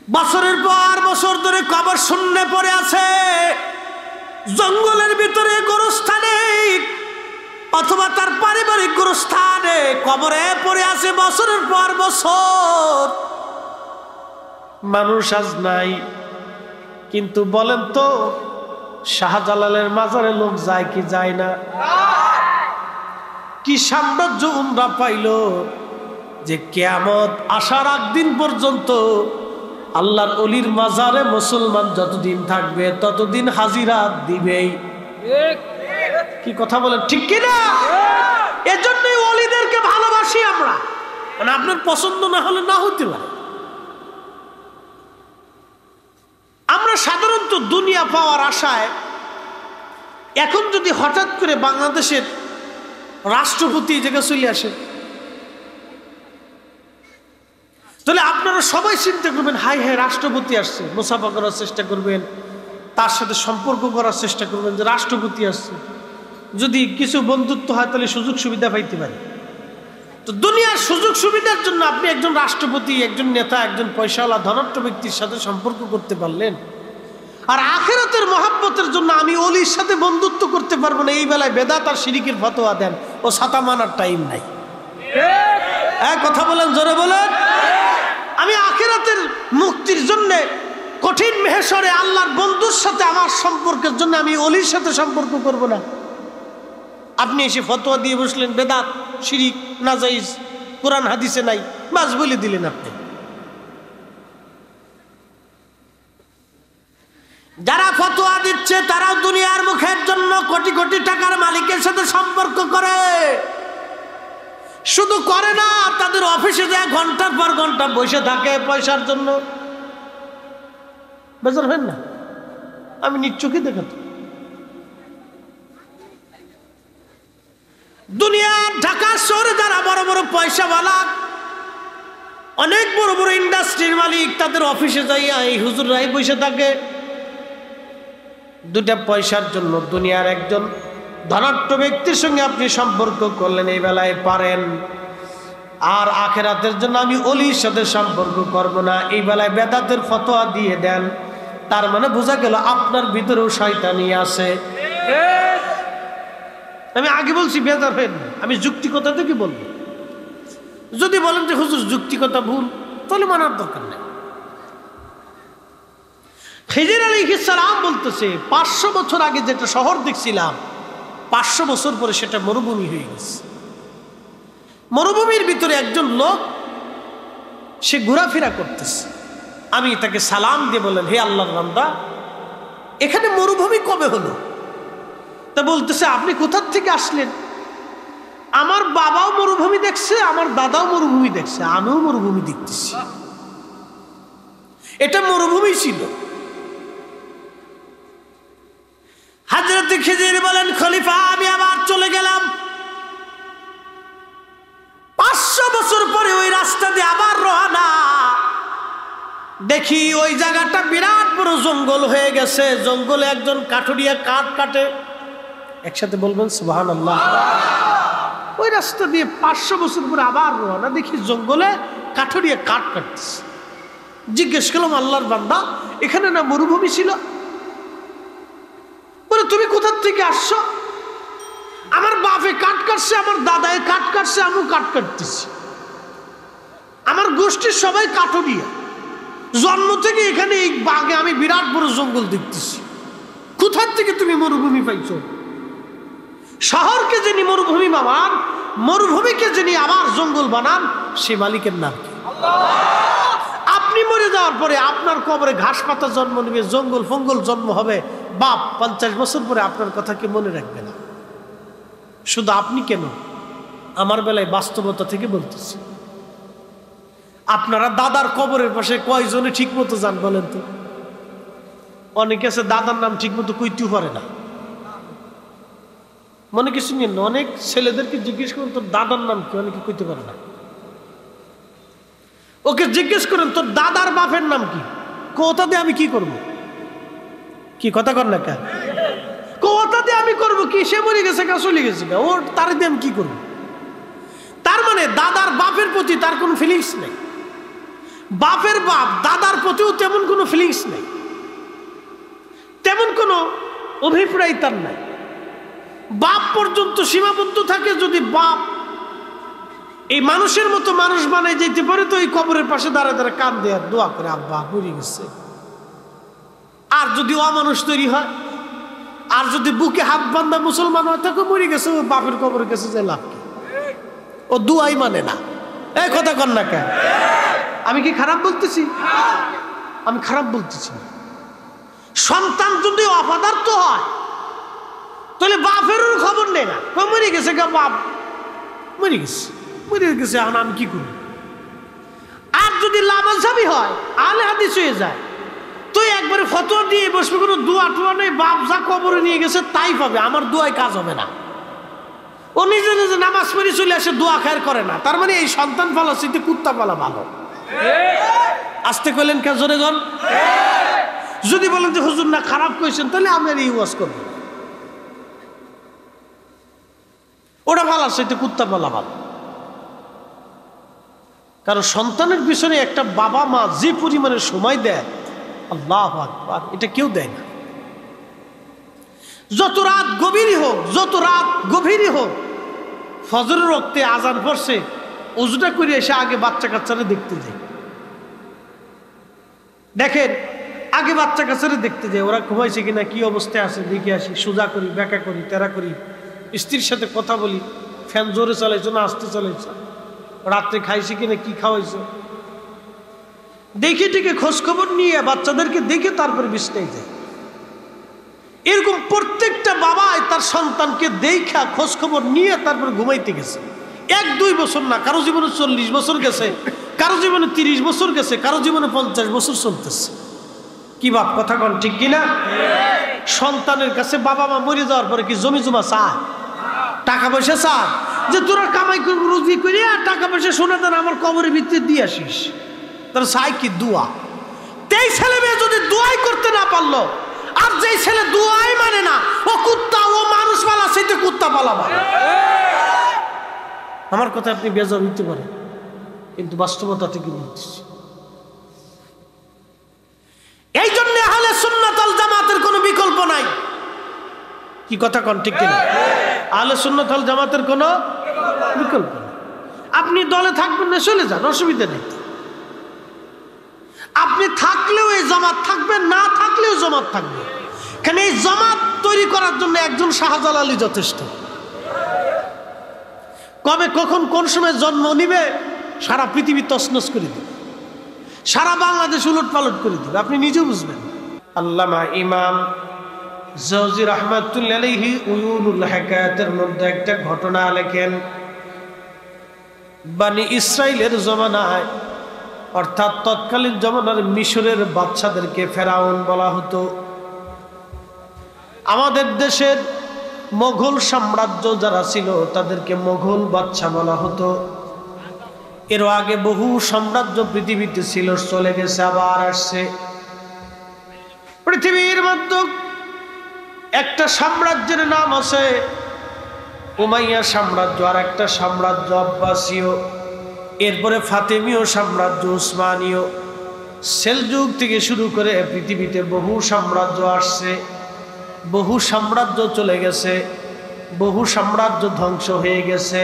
বছরের পর বছর ধরে কবর শূন্য পড়ে আছে, জঙ্গলের ভিতরে গোরস্থানে অথবা তার পারিবারিক গোরস্থানে কবরে পড়ে আছে বছরের পর বছর। মানুষ আজ নাই, কিন্তু বলেন তো শাহজালালের মাজারে লোক যায় কি যায় না? কি সাম্রাজ্য উমরা পাইল যে কিয়ামত আসার আগ দিন পর্যন্ত আল্লাহর ওলির মাজারে মুসলমান যতদিন থাকবে ততদিন হাজিরা দিবেই। কি কথা বলেন, ঠিক কিনা? এজন্যই ওলিদেরকে ভালোবাসি আমরা, মানে আপনার পছন্দ না হলে না হতে পারে। আমরা সাধারণত দুনিয়া পাওয়ার আশায় এখন যদি হঠাৎ করে বাংলাদেশের রাষ্ট্রপতি এই জায়গায় চলে আসে, তাহলে আপনারা সবাই চিন্তা করবেন হাই হাই রাষ্ট্রপতি আসছে, মুসাফা করার চেষ্টা করবেন, তার সাথে সম্পর্ক করার চেষ্টা করবেন যে রাষ্ট্রপতি আসছে, যদি কিছু বন্ধুত্ব হয় তাহলে সুযোগ সুবিধা পাইতে পারে। তো দুনিয়ার সুযোগ সুবিধার জন্য আপনি একজন রাষ্ট্রপতি, একজন নেতা, একজন পয়সাওয়ালা ধনাঢ্য ব্যক্তির সাথে সম্পর্ক করতে পারলেন, আর আখিরাতের মহাব্বতের জন্য আমি ওলির সাথে বন্ধুত্ব করতে পারবো না, এই বেলায় বেদাত আর শিরিকের ফতোয়া দেন, ও ছাতা মানার টাইম নাই। কথা বলেন, জোরে বলেন। আমি আখিরাতের মুক্তির জন্য কঠিন মেহেশরে আল্লাহর বন্ধুর সাথে আমার সম্পর্কের জন্য আমি ওলির সাথে সম্পর্ক করব না। আপনি এসে ফতোয়া দিয়ে বসলেন বেদাত শিরিক নাজাইজ, কোরআন হাদিসে নাই, বাস বলে দিলেন আপনি। যারা ফতোয়া দিচ্ছে তারাও দুনিয়ার মুখের জন্য কোটি কোটি টাকার মালিকের সাথে সম্পর্ক করে। শুধু করে না, তাদের অফিসে যায় ঘন্টার পর ঘন্টা বসে থাকে পয়সার জন্য। বেজার হয় না? আমি নিশ্চয়ই দেখাতো দুনিয়ার ঢাকা শহরে যারা বড় বড় পয়সাওয়ালা, অনেক বড় বড় ইন্ডাস্ট্রির মালিক, তাদের অফিসে যাইয়া এই হুজুররাই বসে থাকে দুটা পয়সার জন্য। দুনিয়ার একজন ধনাঢ্য ব্যক্তির সঙ্গে আপনি সম্পর্ক করলেন, এই বেলায় পারেন, আর আখিরাতের জন্য আমি ওলির সাথে সম্পর্ক করব না, এই বেলায় বেদাতের ফতোয়া দিয়ে দেন। তার মানে বোঝা গেল আপনার ভিতরেও শয়তানি আছে। আমি আগে বলছি বেজার হবেন, আমি যুক্তিকতা থেকে বলবো। যদি বলেন যে হুজুর যুক্তিকতা ভুল, তাহলে মানার দরকার নেই। খিজির আলাইহিস সালাম বলতেছে 500 বছর আগে যেটা শহর দেখছিলাম, 500 বছর পরে সেটা মরুভূমি হয়ে গেছে। মরুভূমির ভিতরে একজন লোক সে ঘোরাফেরা করতেছে। আমি তাকে সালাম দিয়ে বললাম, হে আল্লাহর বান্দা, এখানে মরুভূমি কবে হলো? তা বলতেছে, আপনি কোথা থেকে আসলেন? আমার বাবাও মরুভূমি দেখছে, আমার দাদাও মরুভূমি দেখছে, আমিও মরুভূমি দেখতেছি। এটা মরুভূমি ছিল। হযরত খিজির বলেন, খলিফা আমি আবার চলে গেলাম। 500 বছর পরে ওই রাস্তা দিয়ে আবার রওনা। দেখি ওই জায়গাটা বিরাট বড় জঙ্গল হয়ে গেছে। জঙ্গলে একজন কাঠুরিয়া কাঠ কাটে। একসাথে বলবেন সুবহানাল্লাহ। ওই রাস্তা দিয়ে 500 বছর পরে আবার রওনা। দেখি জঙ্গলে কাঠুরিয়া কাঠ কাটতেছে। জিজ্ঞেস করলাম, আল্লাহর বান্দা, এখানে না মরুভূমি ছিল? বলে, তুমি কোথা থেকে আসছো? আমার বাপে কাঠ কাটছে, আমার দাদায় কাঠ কাটছে, আমিও কাঠ কাটতেছি। আমার গোষ্ঠীর সবাই কাঠুরিয়া। জন্ম থেকে এখানে এই বাগে আমি বিরাট বড় জঙ্গল দেখতেছি। কোথা থেকে তুমি মরুভূমি পাইছো? শহরকে যিনি মরুভূমি বানান, মরুভূমিকে যিনি আবার জঙ্গল বানান, সে মালিকের নাম কি? আপনি মরে যাওয়ার পরে আপনার কবরে ঘাস পাতা জন্ম নেবে, জঙ্গল ফঙ্গল জন্ম হবে। বাপ 50 বছর পরে আপনার কথা কি মনে রাখবে না? শুধু আপনি কেন, আমার বেলায় বাস্তবতা থেকে বলতেছি। আপনারা দাদার কবরের পাশে কয়জনে ঠিক মতো যান বলেন তো? অনেকে আছে দাদার নাম ঠিক মতো কইতেও পারে না। মনে কিছু নিন, অনেক ছেলেদেরকে জিজ্ঞেস করুন তোর দাদার নাম কি, অনেকে কইতে পারে না। ওকে জিজ্ঞেস করেন তোর দাদার বাপের নাম কি, কোথা দিয়ে আমি কি করব? কি কথা কর না কেন? কোথা দিয়ে আমি করবো কি? সে মরে গেছে, কা চলে গেছে, ওর তার দিয়ে আমি কি করবো? তার মানে দাদার বাপের প্রতি তার কোনো ফিলিংস নেই। বাপের বাপ দাদার প্রতিও নেই, তেমন কোনো অভিপ্রায় তার নাই। বাপ পর্যন্ত সীমাবদ্ধ থাকে। যদি বাপ এই মানুষের মতো মানুষ বানায় যেতে পারে, তো এই কবরের পাশে দাঁড়া দাঁড়া কান দেয় আর দোয়া করে, আব্বা মরে গেছে। আর যদি অমানুষ তৈরি হয়, আর যদি বুকে হাত বান্ধা মুসলমান হয়, তাকে মরে গেছে, ও বাপের কবরের কাছে যে লাভ কি? ও দুয়াই মানে না। এই কথা কন না কেন? আমি কি খারাপ বলতেছি? আমি খারাপ বলতেছি না। সন্তান যদি অপদার্থ হয়, তাহলে বাপেরও খবর নেই না, মরে গেছে গা, বাপ মরে গেছে, মরে গেছে, এখন আমি কি করি? আর যদি লামাঝাবি হয়, আলে হাদিস হয়ে যায়, তো একবারে ফতোয়া দিয়ে বসবে, কোনো দোয়া টোয়া নেই, বাপ যা কবরে নিয়ে গেছে তাই পাবে, আমার দোয়ায় কাজ হবে না। ও নিজে নিজে নামাজ পড়ে চলে আসে, দোয়া খায়ের করে না। তার মানে এই সন্তান পালা চিতে কুত্তা পালা ভালো। আসতে কইলেন কে? জোরে গন। যদি বলেন যে হুজুর না খারাপ কইছেন, তাহলে আমি আর এই ওয়াজ করব। ওটা ভালো, সেটা কুত্তা পালা ভালো। কারণ সন্তানের পিছনে একটা বাবা মা যে পরিমাণে সময় দেয়, আল্লাহু আকবার, এটা কেউ দেয় না। যত রাত গভীরই হোক, যত রাত গভীরই হোক, ফজরের রক্তে আজান পড়ছে, ওজুটা করে এসে আগে বাচ্চা কাচ্চারা দেখতে যায়। দেখেন, আগে বাচ্চা কাচ্চারা দেখতে যায়, ওরা ঘুমাইছে কিনা, কি অবস্থায় আছে দেখে আসি, সোজা করি, ব্যাকা করি, তেরা করি, স্ত্রীর সাথে কথা বলি, ফ্যান জোরে চালাইছো না আস্তে চালাইছো, রাত্রে খাইছে কিনা, কি খাওয়াইছো, দেখে টেকে খোঁজ খবর নিয়ে বাচ্চাদেরকে দেখে তারপরে বিছনায় যায়। এরকম প্রত্যেকটা বাবাই তার সন্তানকে দেখা খোঁজ খবর নিয়ে তারপর ঘুমাইতে গেছে। 1-2 বছর না, কারো জীবনে 40 বছর গেছে, কারো জীবনে 30 বছর গেছে, কারো জীবনে 50 বছর চলতেছে। কি বাপ কথা কন, ঠিক কিনা? সন্তানের কাছে বাবা মা মরে যাওয়ার পরে কি জমি জমা চায়, টাকা পয়সা চায়, যে তোরা কামাই করবি রুজি করি আর টাকা পয়সা শোনা দেন আমার কবরের ভিতরে দিয়ে আসিস? তার চাই কি? দোয়া। তেই ছেলে মেয়ে যদি দোয়াই করতে না পারলো, আর যেই ছেলে দোয়াই মানে না, ও কুত্তা, ও মানুষ পালা সেটা কুত্তা পালা ভালো। আমার কথা আপনি বেজার হইতে পারেন, কিন্তু বাস্তবতা থেকে বলতেছি। এই জন্য আহলে সুন্নাত ওয়াল জামাতের কোনো বিকল্প নাই। কি কথা কন, ঠিক কিনা? আহলে সুন্নাত ওয়াল জামাতের কোনো বিকল্প নাই। আপনি দলে থাকবেন না, চলে যান, অসুবিধা নেই। আপনি থাকলেও এই জামাত থাকবে, না থাকলেও জামাত থাকবে। কারণ এই জামাত তৈরি করার জন্য একজন শাহজালালি যথেষ্ট। কবে কখন কোন সময় জন্ম নিবে, সারা পৃথিবী তছনছ করে দিবে, সারা বাংলাদেশ উলট পালট করে দিবে, আপনি নিজেও বুঝবেন। আল্লামা ইমাম জাওজি রাহমাতুল্লাহি আলাইহি উয়ুনুল হিকায়াতের মধ্যে একটা ঘটনা লেখেন। বনি ইসরাইলের জমানায়, অর্থাৎ তৎকালীন জমানার মিশরের বাদশাদেরকে ফেরাউন বলা হতো। আমাদের দেশের মোগল সাম্রাজ্য যারা ছিল তাদেরকে মোগল বাদশা বলা হতো। এর আগে বহু সাম্রাজ্য পৃথিবীতে ছিল, চলে গেছে, আবার আসছে। পৃথিবীর মধ্যে একটা সাম্রাজ্যের নাম আছে উমাইয়া সাম্রাজ্য, আর একটা সাম্রাজ্য আব্বাসীয়, এরপরে ফাতেমীয় সাম্রাজ্য, উসমানীয়, সেলজুক থেকে শুরু করে পৃথিবীতে বহু সাম্রাজ্য আসছে। বহু সাম্রাজ্য চলে গেছে, বহু সাম্রাজ্য ধ্বংস হয়ে গেছে।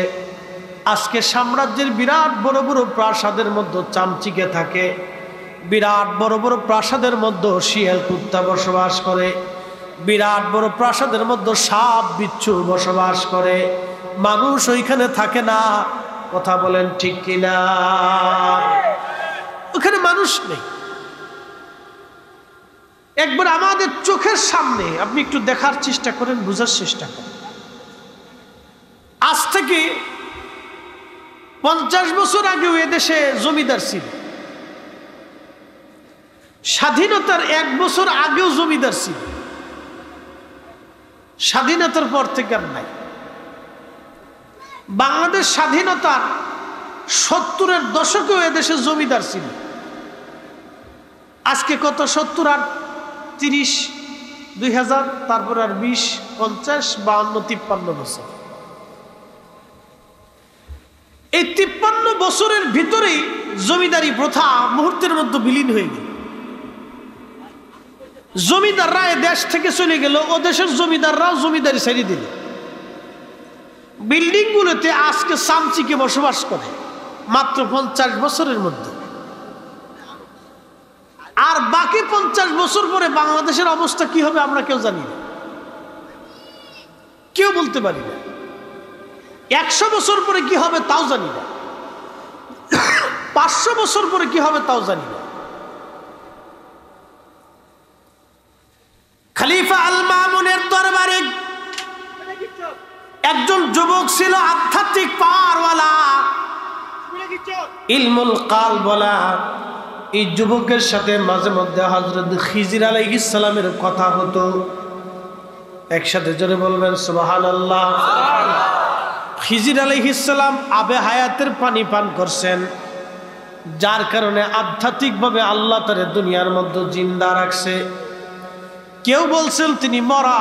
আজকে সাম্রাজ্যের বিরাট বড় বড় প্রাসাদের মধ্যে চামচিকে থাকে, বিরাট বড় বড় প্রাসাদের মধ্যে শিয়াল কুত্তা বসবাস করে, বিরাট বড় প্রাসাদের মধ্যে সাপ বিচ্ছু বসবাস করে, মানুষ ওইখানে থাকে না। কথা বলেন ঠিক কিনা? ওখানে মানুষ নেই। একবার আমাদের চোখের সামনে আপনি একটু দেখার চেষ্টা করেন, বোঝার চেষ্টা করেন। আজ থেকে 50 বছর আগেও এদেশে জমিদার ছিল, স্বাধীনতার 1 বছর আগেও জমিদার ছিল, স্বাধীনতার পর থেকে আর নাই। বাংলাদেশ স্বাধীনতার 70-এর দশকেও এদেশে জমিদার ছিল। আজকে কত? 70 আর 30, 2000, তারপর আর 20, 50, 52, 53 বছর। এই 53 বছরের ভিতরেই জমিদারি প্রথা মুহূর্তের মধ্যে বিলীন হয়ে গেল। জমিদাররা এ দেশ থেকে চলে গেল, ও দেশের জমিদাররাও জমিদারি ছেড়ে দিল। বিল্ডিং গুলোতে আজকে চামচিকে বসবাস করে মাত্র 50 বছরের মধ্যে। আর বাকি 50 বছর পরে বাংলাদেশের অবস্থা কি হবে আমরা কেউ জানি না, কেউ বলতে পারি না। 100 বছর পরে কি হবে তাও জানি না, 500 বছর পরে কি হবে তাও জানি না। খলিফা আল মামুনের দরবারে একজন যুবক ছিল, আধ্যাত্মিক পাওয়ারওয়ালা, ইলমুল কাল বলা। এই যুবকের সাথে মাঝে মধ্যে হযরত খিজির আলাইহিস সালামের কথা হতো। একসাথে জোরে বলবেন সুবহানাল্লাহ। খিজির আলাইহিস সালাম আবে হায়াতের পানি পান করছেন, যার কারণে আধ্যাত্মিকভাবে আল্লাহ তারে দুনিয়ার মধ্যে জিন্দা রাখছে। কেউ বলছেন তিনি মরা,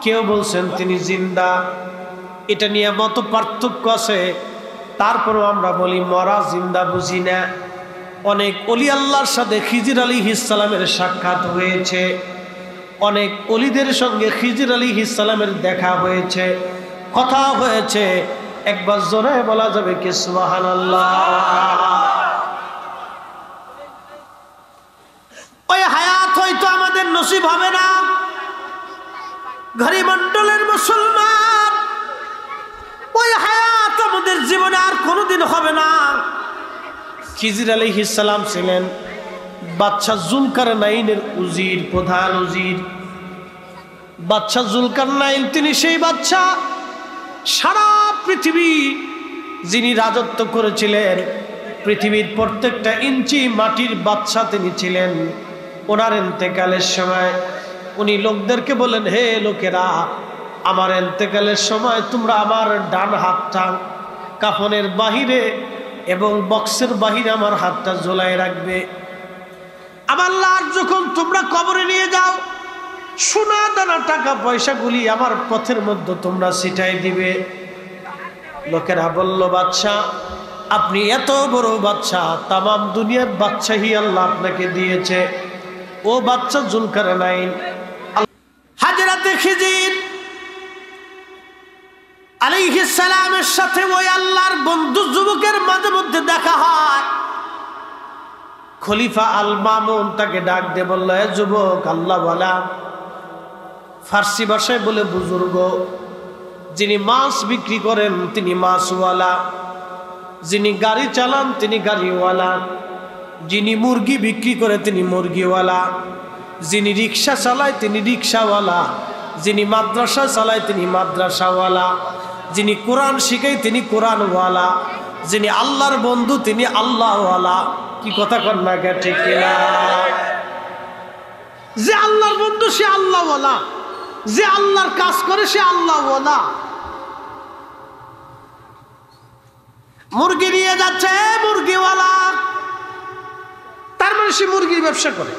কেউ বলছেন তিনি জিন্দা, এটা নিয়ে মত পার্থক্য আছে। তারপরও আমরা বলি মরা জিন্দা বুঝি না। অনেক ওলি আল্লাহর সাথে খিজির আলাইহিস সালামের সাক্ষাৎ হয়েছে, অনেক ওলিদের সঙ্গে খিজির আলাইহিস সালামের দেখা হয়েছে, কথা হয়েছে। একবার জোরে বলা যাবে কি সুবহানাল্লাহ। ওই হায়াত হয়তো আমাদের নসিব হবে না, ঘড়ি মণ্ডলের মুসলমান, ওই হায়াত আমাদের জীবনে আর কোনোদিন হবে না। খিজির আলাইহিস সালাম ছিলেন বাদশা জুলকারনাইনের উজির, প্রধান উজির। বাদশা জুলকারনাইন তিনি সেই বাদশা, সারা পৃথিবী যিনি রাজত্ব করেছিলেন, পৃথিবীর প্রত্যেকটা ইঞ্চি মাটির বাদশা তিনি ছিলেন। ওনার ইন্তেকালের সময় উনি লোকদেরকে বলেন, হে লোকেরা, আমার ইন্তেকালের সময় তোমরা আমার ডান হাতটা কাফনের বাহিরে এবং বক্সের বাহিরে আমার হাতটা ঝোলায় রাখবে। আমার লাশ যখন তোমরা কবরে নিয়ে যাও, সোনা দানা টাকা পয়সাগুলি আমার পথের মধ্যে তোমরা ছিটাই দিবে। লোকেরা বলল, বাদশাহ আপনি এত বড় বাদশাহ, তামাম দুনিয়ার বাদশাহী আল্লাহ আপনাকে দিয়েছে। ও বাদশা জুলকারনাইন, হাজরাতে খিজির আলাইহিস সালামের সাথে ওই আল্লাহর বন্ধু যুবকের মাঝে মধ্যে দেখা হয়। খলিফা আল মামুন তাকে ডাক দিয়ে বলল, এ যুবক, আল্লাহ ওয়ালা, ফার্সি ভাষায় বলে বুজুর্গ। যিনি মাছ বিক্রি করেন তিনি মাছওয়ালা, যিনি গাড়ি চালান তিনি গাড়িওয়ালা, যিনি মুরগি বিক্রি করে তিনি মুরগিওয়ালা, যিনি রিক্সা চালায় তিনি রিক্সাওয়ালা, যিনি মাদ্রাসা চালায় তিনি মাদ্রাসাওয়ালা, যিনি কোরআন শিখায় তিনি কোরআনওয়ালা, যিনি আল্লাহর বন্ধু তিনি আল্লাহওয়ালা। কি কথা কর না কে, ঠিক কিনা? যে আল্লাহর বন্ধু সে আল্লাহওয়ালা, যে আল্লাহর কাজ করে সে আল্লাহওয়ালা। মুরগি নিয়ে যাচ্ছে মুরগিওয়ালা, তার মানে সে মুরগির ব্যবসা করে,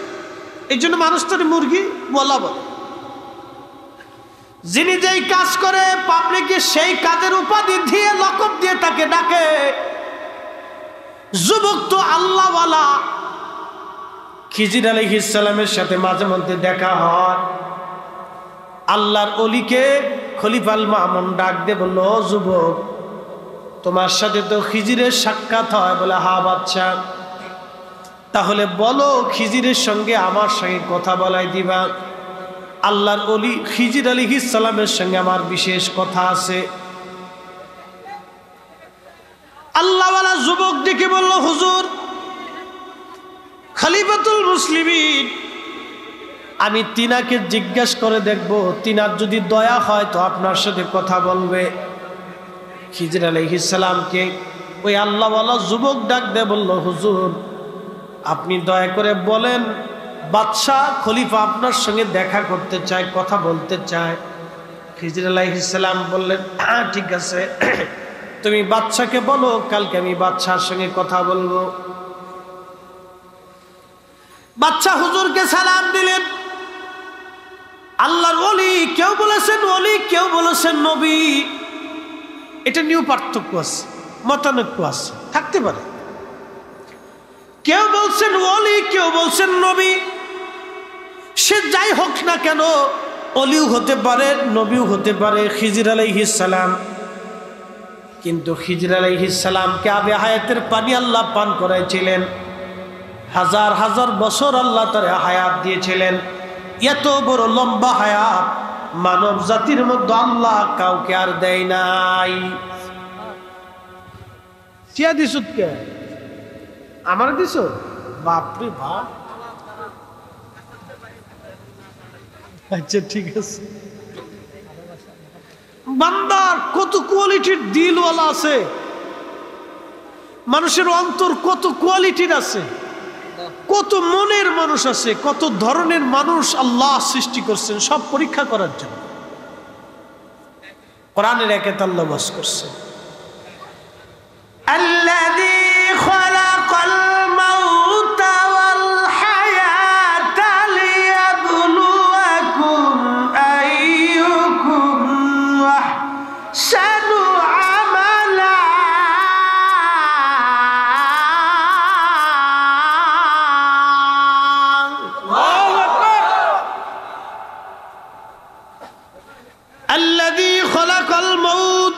এই জন্য মানুষ তার মুরগি ওয়ালা বলে। যিনি যেই কাজ করে পাবলিকে সেই কাজের উপাধি দিয়ে লকব দিয়ে তাকে ডাকে। যুবক তো আল্লাহওয়ালা। খিজির আলাইহিস সালামের সাথে মাঝে মধ্যে দেখা হয়। আল্লাহর ওলিকে খলিফা আল মামুন ডাক দিয়ে বলল, ও যুবক, তোমার সাথে তো খিজিরের সাক্ষাৎ হয়। বলে, হ্যাঁ বাদশাহ। তাহলে বলো খিজিরের সঙ্গে আমার সঙ্গে কথা বলাই দিবা। আল্লাহর ওলি খিজির আলাইহিস সালামের সঙ্গে আমার বিশেষ কথা আছে। আল্লাহওয়ালা যুবক ডেকে বলল, হুজুর, খলিফাতুল মুসলিমিন, আমি তিনাকে জিজ্ঞাসা করে দেখব, তিনার যদি দয়া হয় তো আপনার সাথে কথা বলবে। খিজির আলাইহিস সালামকে ওই আল্লাহওয়ালা যুবক ডাক দিয়ে বলল, হুজুর আপনি দয়া করে বলেন, বাদশাহ খলিফা আপনার সঙ্গে দেখা করতে চায়, কথা বলতে চায়। খিজির আলাইহিস সালাম বললেন, হ্যাঁ ঠিক আছে, তুমি বাদশাকে বলো, কালকে আমি বাদশার সঙ্গে কথা বলবো। বাদশা হুজুরকে সালাম দিলেন। আল্লাহর ওলি, কেউ বলেছেন ওলি, কেউ বলেছেন নবী। এটা নিয়েও পার্থক্য আছে, মতানৈক্য আছে, থাকতে পারে। কেউ বলছেন ওলি, কেউ বলছেন নবী। সে যাই হোক না কেন, অলিও হতে পারে, নবীও হতে পারে, খিজির আলাইহিস সালাম। কিন্তু খিজির আলাইহিস সালামকে আবে হায়াতের পানি আল্লাহ পান করাইছিলেন। হাজার হাজার বছর আল্লাহ তারে হায়াত দিয়েছিলেন। এত বড় লম্বা হায়াত মানব জাতির মধ্যে আল্লাহ কাউকে আর দেয় নাই। চিয়া দিছুত কে আমার দিছ? বাপরে বাপ। আচ্ছা ঠিক আছে। বান্দার কত কোয়ালিটির দিলওয়ালা আছে, মানুষের অন্তর কত কোয়ালিটির আছে, কত মনের মানুষ আছে, কত ধরনের মানুষ আল্লাহ সৃষ্টি করছেন সব পরীক্ষা করার জন্য। কোরআনের একে আল্লাহ বাস করছে, আল্লাযী খালাকাল মাউতা ওয়াল হায়াতা লিয়াবলুয়াকুম আইয়ুকুম আহসানু আমালা। আল্লাযী খালাকাল মাউত,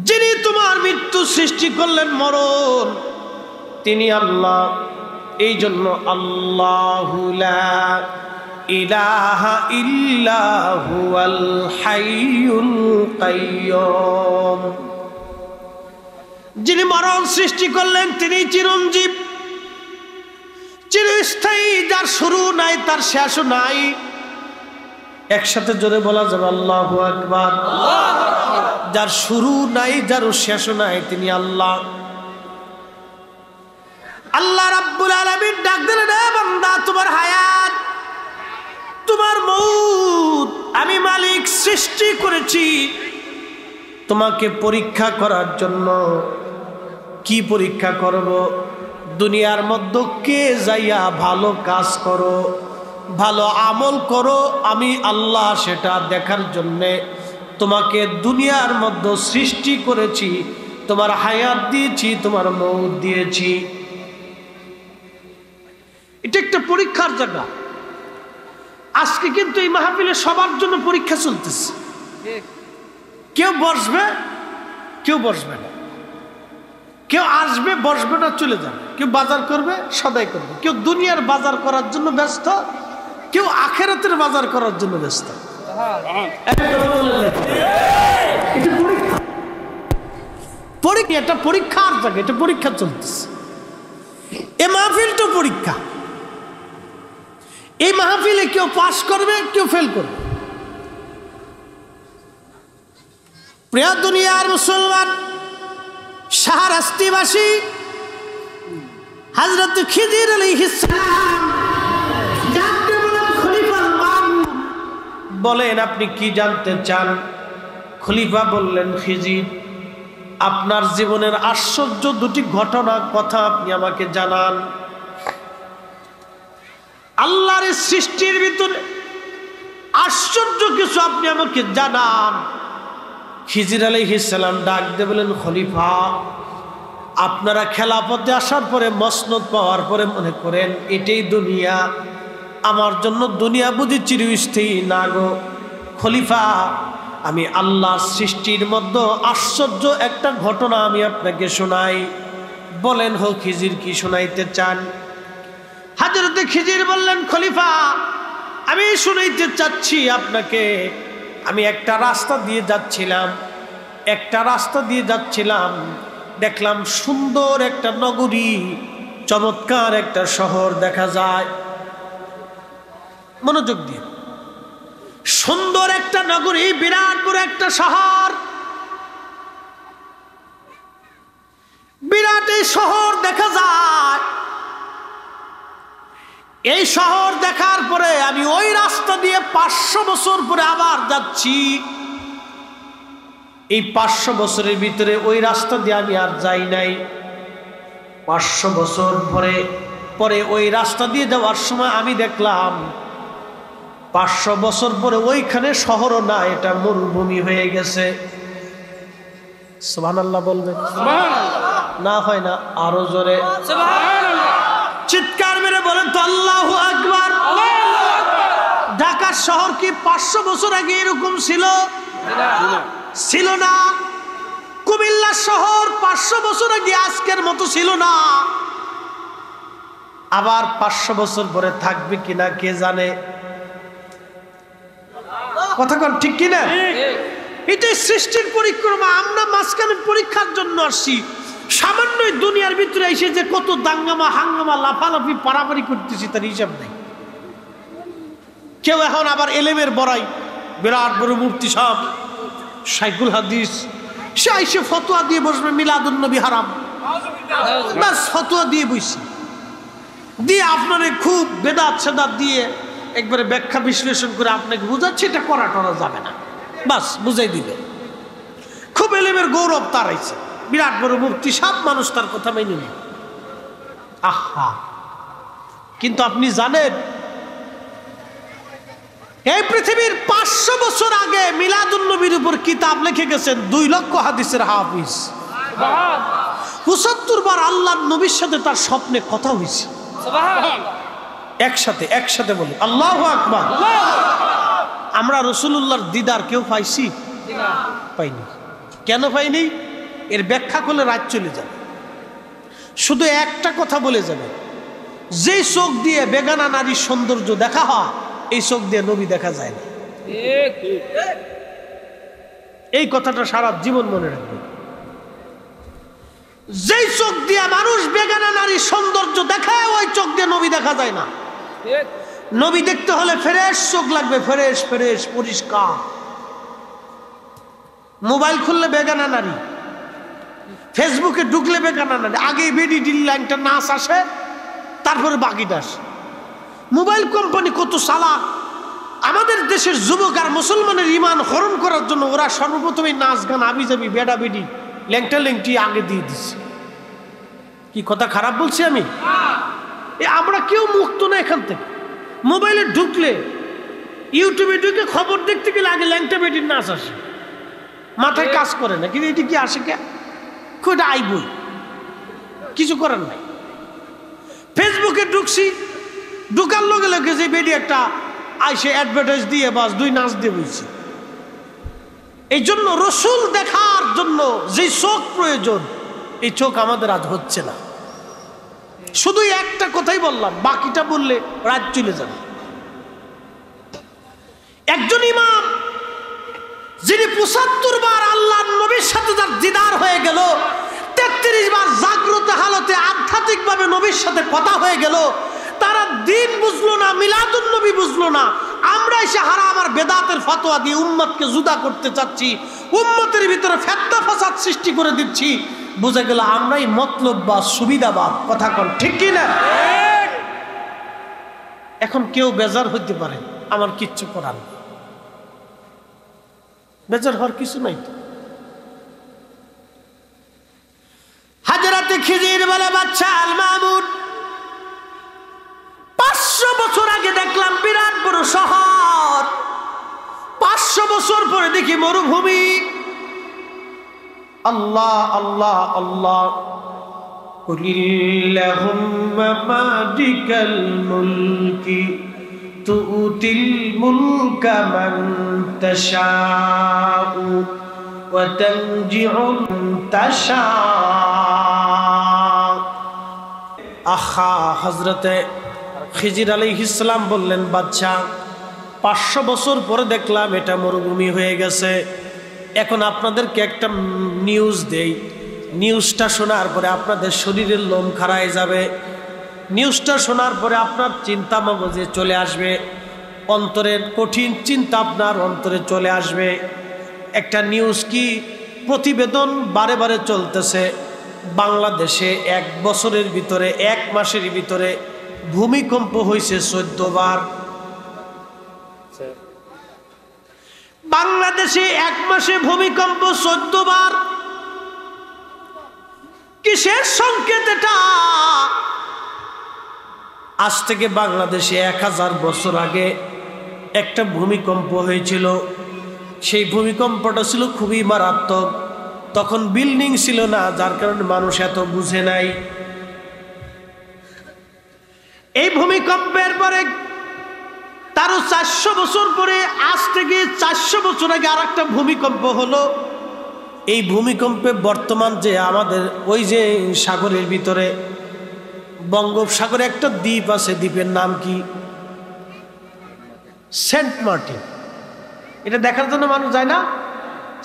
যিনি তোমার মৃত্যু সৃষ্টি করলেন, মরণ, তিনি আল্লাহ। এই জন্য আল্লাহু লা ইলাহা ইল্লা হুয়াল হাইয়ুল কাইয়্যুম। যিনি মরণ সৃষ্টি করলেন তিনি চিরঞ্জীব, চিরস্থায়ী, যার শুরু নাই তার শেষও নাই। একসাথে জোরে বলা যাবে আল্লাহু আকবার। যার শুরু নাই, যার শেষ নাই, তিনি আল্লাহ। আল্লাহ রাব্বুল আলামিন ডাক দিলেন, এ বান্দা, তোমার হায়াত, তোমার মউত আমি মালিক সৃষ্টি করেছি তোমাকে পরীক্ষা করার জন্য। কি পরীক্ষা করব? দুনিয়ার মধ্যে কে যাইয়া ভালো কাজ করো, ভালো আমল করো, আমি আল্লাহ সেটা দেখার জন্যে তোমাকে দুনিয়ার মধ্যে সৃষ্টি করেছি, তোমার হায়াত দিয়েছি, তোমার মউত দিয়েছি। এটা একটা পরীক্ষার জায়গা। আজকে কিন্তু এই মাহফিলে সবার জন্য পরীক্ষা চলতেছে। কেউ বসবে, কেউ বসবে না, কেউ আসবে, বসবে না, চলে যাবে। কেউ বাজার করবে, সদাই করবে। কেউ দুনিয়ার বাজার করার জন্য ব্যস্ত, কেউ আখিরাতের বাজার করার জন্য ব্যস্ত। পরীক্ষা, এটা পরীক্ষার জায়গা, এটা পরীক্ষা চলতেছে। এই মাহফিলটা পরীক্ষা। এই মাহফিলে কেউ পাস করবে, কেউ ফেল করবে। প্রিয় দুনিয়ার মুসলমান, শাহরাস্তিবাসী হযরত খিজির আলাইহিস সালাম বলেন, আপনি কি জানতে চান? খলিফা বললেন, খিজির, আপনার জীবনের আশ্চর্য দুটি ঘটনা কথা আপনি আমাকে জানান। আল্লাহর সৃষ্টির ভিতরে আশ্চর্য কিছু আপনি আমাকে জানান। খিজির আলাইহিস সালাম ডাক দিয়ে বলেন, খলিফা, আপনারা খেলাফতে আসার পরে, মসনদ পাওয়ার পরে মনে করেন এটাই দুনিয়া, আমার জন্য দুনিয়া বুঝি চিরস্থায়ী না গো খলিফা। আমি আল্লাহর সৃষ্টির মধ্যে আশ্চর্য একটা ঘটনা আমি আপনাকে শোনাই। বলেন হো খিজির, কি শোনাইতে চান? হযরত খিজির বললেন, খলিফা, আমি শুনাইতে চাচ্ছি আপনাকে। আমি একটা রাস্তা দিয়ে যাচ্ছিলাম, দেখলাম সুন্দর একটা নগরী, চমৎকার একটা শহর দেখা যায়। মনোযোগ দিয়ে, সুন্দর একটা নগরী, বিরাট বড় একটা শহর, বিরাট এই শহর দেখা যায়। এই শহর দেখার পরে আমি ওই রাস্তা দিয়ে 500 বছর পরে আবার যাচ্ছি। এই 500 বছরের ভিতরে ওই রাস্তা দিয়ে আমি আর যাই নাই। 500 বছর পরে ওই রাস্তা দিয়ে যাওয়ার সময় আমি দেখলাম 500 বছর পরে ওইখানে শহরও না, এটা মরুভূমি হয়ে গেছে। সুবহানাল্লাহ বলবেন না? হয় না? আরো জোরে চিৎকার মেরে বল। বলেন তো আল্লাহু আকবার। ঢাকা শহর কি 500 বছর আগে এরকম ছিল? ছিল না। কুমিল্লা শহর 500 বছর আগে আজকের মতো ছিল না। আবার 500 বছর পরে থাকবে কিনা কে জানে। কথা কোন ঠিক কিনা? এটাই সৃষ্টির পরিক্রমা। আমরা মাঝখানে পরীক্ষার জন্য আসছি। সামান্য দুনিয়ার ভিতরে এসে যে কত দাঙ্গামা হাঙ্গামা লাফালাফি পারাপারি করতেছি তার হিসাব নেই। কেউ এখন আবার এলেমের বড়াই, বিরাট বড় মুফতি সাহেব শাইখুল হাদিস, সে এসে ফতোয়া দিয়ে বসবে মিলাদুন নবী হারাম, বাস ফতোয়া দিয়ে বসে দিয়ে আপনারে খুব বেদাত সেদাত দিয়ে একবারে ব্যাখ্যা বিশ্লেষণ করে আপনাকে বুঝাচ্ছে এটা করা টরা যাবে না, বাস বুঝাই দিবে। খুব এলেমের গৌরব তার আইছে, বিরাট বড় মুফতি সব মানুষ তার কথা মেনে নেয়। আহা, কিন্তু আপনি জানেন এই পৃথিবীর 500 বছর আগে মিলাদুন নবীর উপর কিতাব লিখে গেছেন 2 লক্ষ হাদিসের হাফিজ। 75 বার আল্লাহর নবীর সাথে তার স্বপ্নে কথা হয়েছে। একসাথে বলি আল্লাহু আকবার। আমরা রাসূলুল্লাহর দিদার কেউ পাইছি? পাইনি। কেন পাইনি? এর ব্যাখ্যা করলে রাত চলে যাবে। শুধু একটা কথা বলে যাবে, যে চোখ দিয়ে বেগানা নারীর সৌন্দর্য দেখা হয় এই চোখ দিয়ে নবী দেখা যায় না। এই কথাটা সারা জীবন মনে রাখবে। যেই চোখ দিয়ে মানুষ বেগানা নারীর সৌন্দর্য দেখায় ওই চোখ দিয়ে নবী দেখা যায় না। নবী দেখতে হলে ফ্রেশ চোখ লাগবে, ফ্রেশ ফ্রেশ পরিষ্কার। মোবাইল খুললে বেগানা নারী, ফেসবুকে ঢুকলে বেগানা নারী, আগে বেডি ডিল্লা একটা নাচ আসে তারপরে বাকিটা আসে। মোবাইল কোম্পানি কত চালাক, আমাদের দেশের যুবক আর মুসলমানের ইমান হরণ করার জন্য ওরা সর্বপ্রথমে নাচ গান আবিজাবি বেডা বেডি ল্যাংটা ল্যাংটি আগে দিয়ে দিচ্ছে। কি কথা খারাপ বলছি আমি? আমরা কেউ মুক্ত না এখান থেকে। মোবাইলে ঢুকলে ইউটিউবে ঢুকে খবর দেখতে গেলে আগে ল্যাংটা বেডির নাচ আসে, মাথায় কাজ করে না। কিন্তু এটি কি আসে কে? ওটা আইবই, কিছু করার নাই। ফেসবুকে ঢুকছি, ঢুকার লগে লগে যে বেডি একটা আইসে অ্যাডভার্টাইজ দিয়ে বাস 2 নাচ দিয়ে বলছি। এই জন্য রসুল দেখার জন্য যে চোখ প্রয়োজন এই চোখ আমাদের আজ হচ্ছে না। শুধু একটা কথাই বললাম, বাকিটা বললে রাত চলে যাবে। একজন ইমাম যিনি 75 বার আল্লাহর নবীর সাথে যার দিদার হয়ে গেল, 33 বার জাগ্রত হালতে আধ্যাত্মিক ভাবে নবীর সাথে কথা হয়ে গেল, তারা দিন বুঝলো না, মিলাদুন নবী বুঝলো না। আমরা এসে হারাম আর বেদাতের ফতোয়া দিয়ে উম্মতকে জুদা করতে চাচ্ছি, উম্মতের ভিতরে ফিতনা ফাসাদ সৃষ্টি করে দিচ্ছি। বুঝা গেল আমরাই মতলব বা সুবিধাবাদ। কথা কোন ঠিক কি না? এখন কেউ বেজার হইতে পারে, আমার কিচ্ছু করার নেই, বেজার হওয়ার কিছু নাই তো। হাজরাতে খিজির বলে বাচ্চা আল মামুন 500 বছর আগে দেখলাম বিরাট বড় শহর, 500 বছর পরে দেখি মরুভূমি। আল্লাহ আল্লাহ আল্লাহ। কুলিল্লাহুম্মা মালিকাল মুলকি তুতিল মুলকা মান তাশাউ ওয়া তানজিউন তাশা। আহা, হযরতে খিজির আলাইহিস সালাম বললেন, বাচ্চা 500 বছর পরে দেখলাম এটা মরুভূমি হয়ে গেছে। এখন আপনাদেরকে একটা নিউজ দেই, নিউজটা শোনার পরে আপনাদের শরীরের লোম খাড়ায় যাবে। নিউজটা শোনার পরে আপনার চিন্তা মগজে চলে আসবে, অন্তরের কঠিন চিন্তা আপনার অন্তরে চলে আসবে। একটা নিউজ কি প্রতিবেদন বারে বারে চলতেছে, বাংলাদেশে 1 বছরের ভিতরে 1 মাসের ভিতরে ভূমিকম্প হয়েছে 14 বার। বাংলাদেশে 1 মাসে ভূমিকম্প 14 বার। কিসের সংকেত এটা? আজ থেকে বাংলাদেশে 1000 বছর আগে একটা ভূমিকম্প হয়েছিল। সেই ভূমিকম্পটা ছিল খুবই মারাত্মক। তখন বিল্ডিং ছিল না, যার কারণে মানুষ এত বুঝে নাই। এই ভূমিকম্পের পরে তারও 400 বছর পরে, আজ থেকে 400 বছর আগে আর একটা ভূমিকম্প হলো। এই ভূমিকম্পে বর্তমান যে আমাদের ওই যে সাগরের ভিতরে বঙ্গোপসাগরে একটা দ্বীপ আছে, দ্বীপের নাম কি? Saint Martin. এটা দেখার জন্য মানুষ যায় না?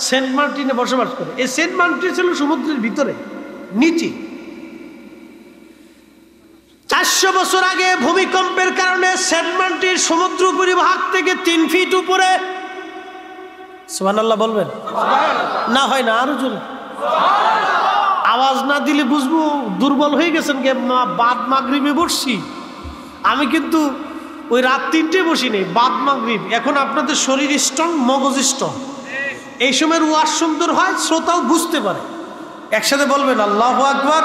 সেন্ট মার্টিনে বসবাস করে। এই সেন্ট মার্টিন ছিল সমুদ্রের ভিতরে নিচে। 400 বছর আগে ভূমিকম্পের কারণে সেন্ট মার্টিন সমুদ্র পরিভাগ থেকে 3 ফিট উপরে। সুবহানাল্লাহ বলবেন না? হয় না? আরো জোরে আওয়াজ না দিলে বুঝবো দুর্বল হয়ে গেছেন। বাদ মাগরিবে বসছি আমি, কিন্তু ওই রাত 3টে বসি নেই, বাদ মাগরিব। এখন আপনাদের শরীর স্ট্রং, মগজ স্ট্রং। এই সময় ওয়াজ সুন্দর হয়, শ্রোতাও বুঝতে পারে। একসাথে বলবেন আল্লাহু আকবার।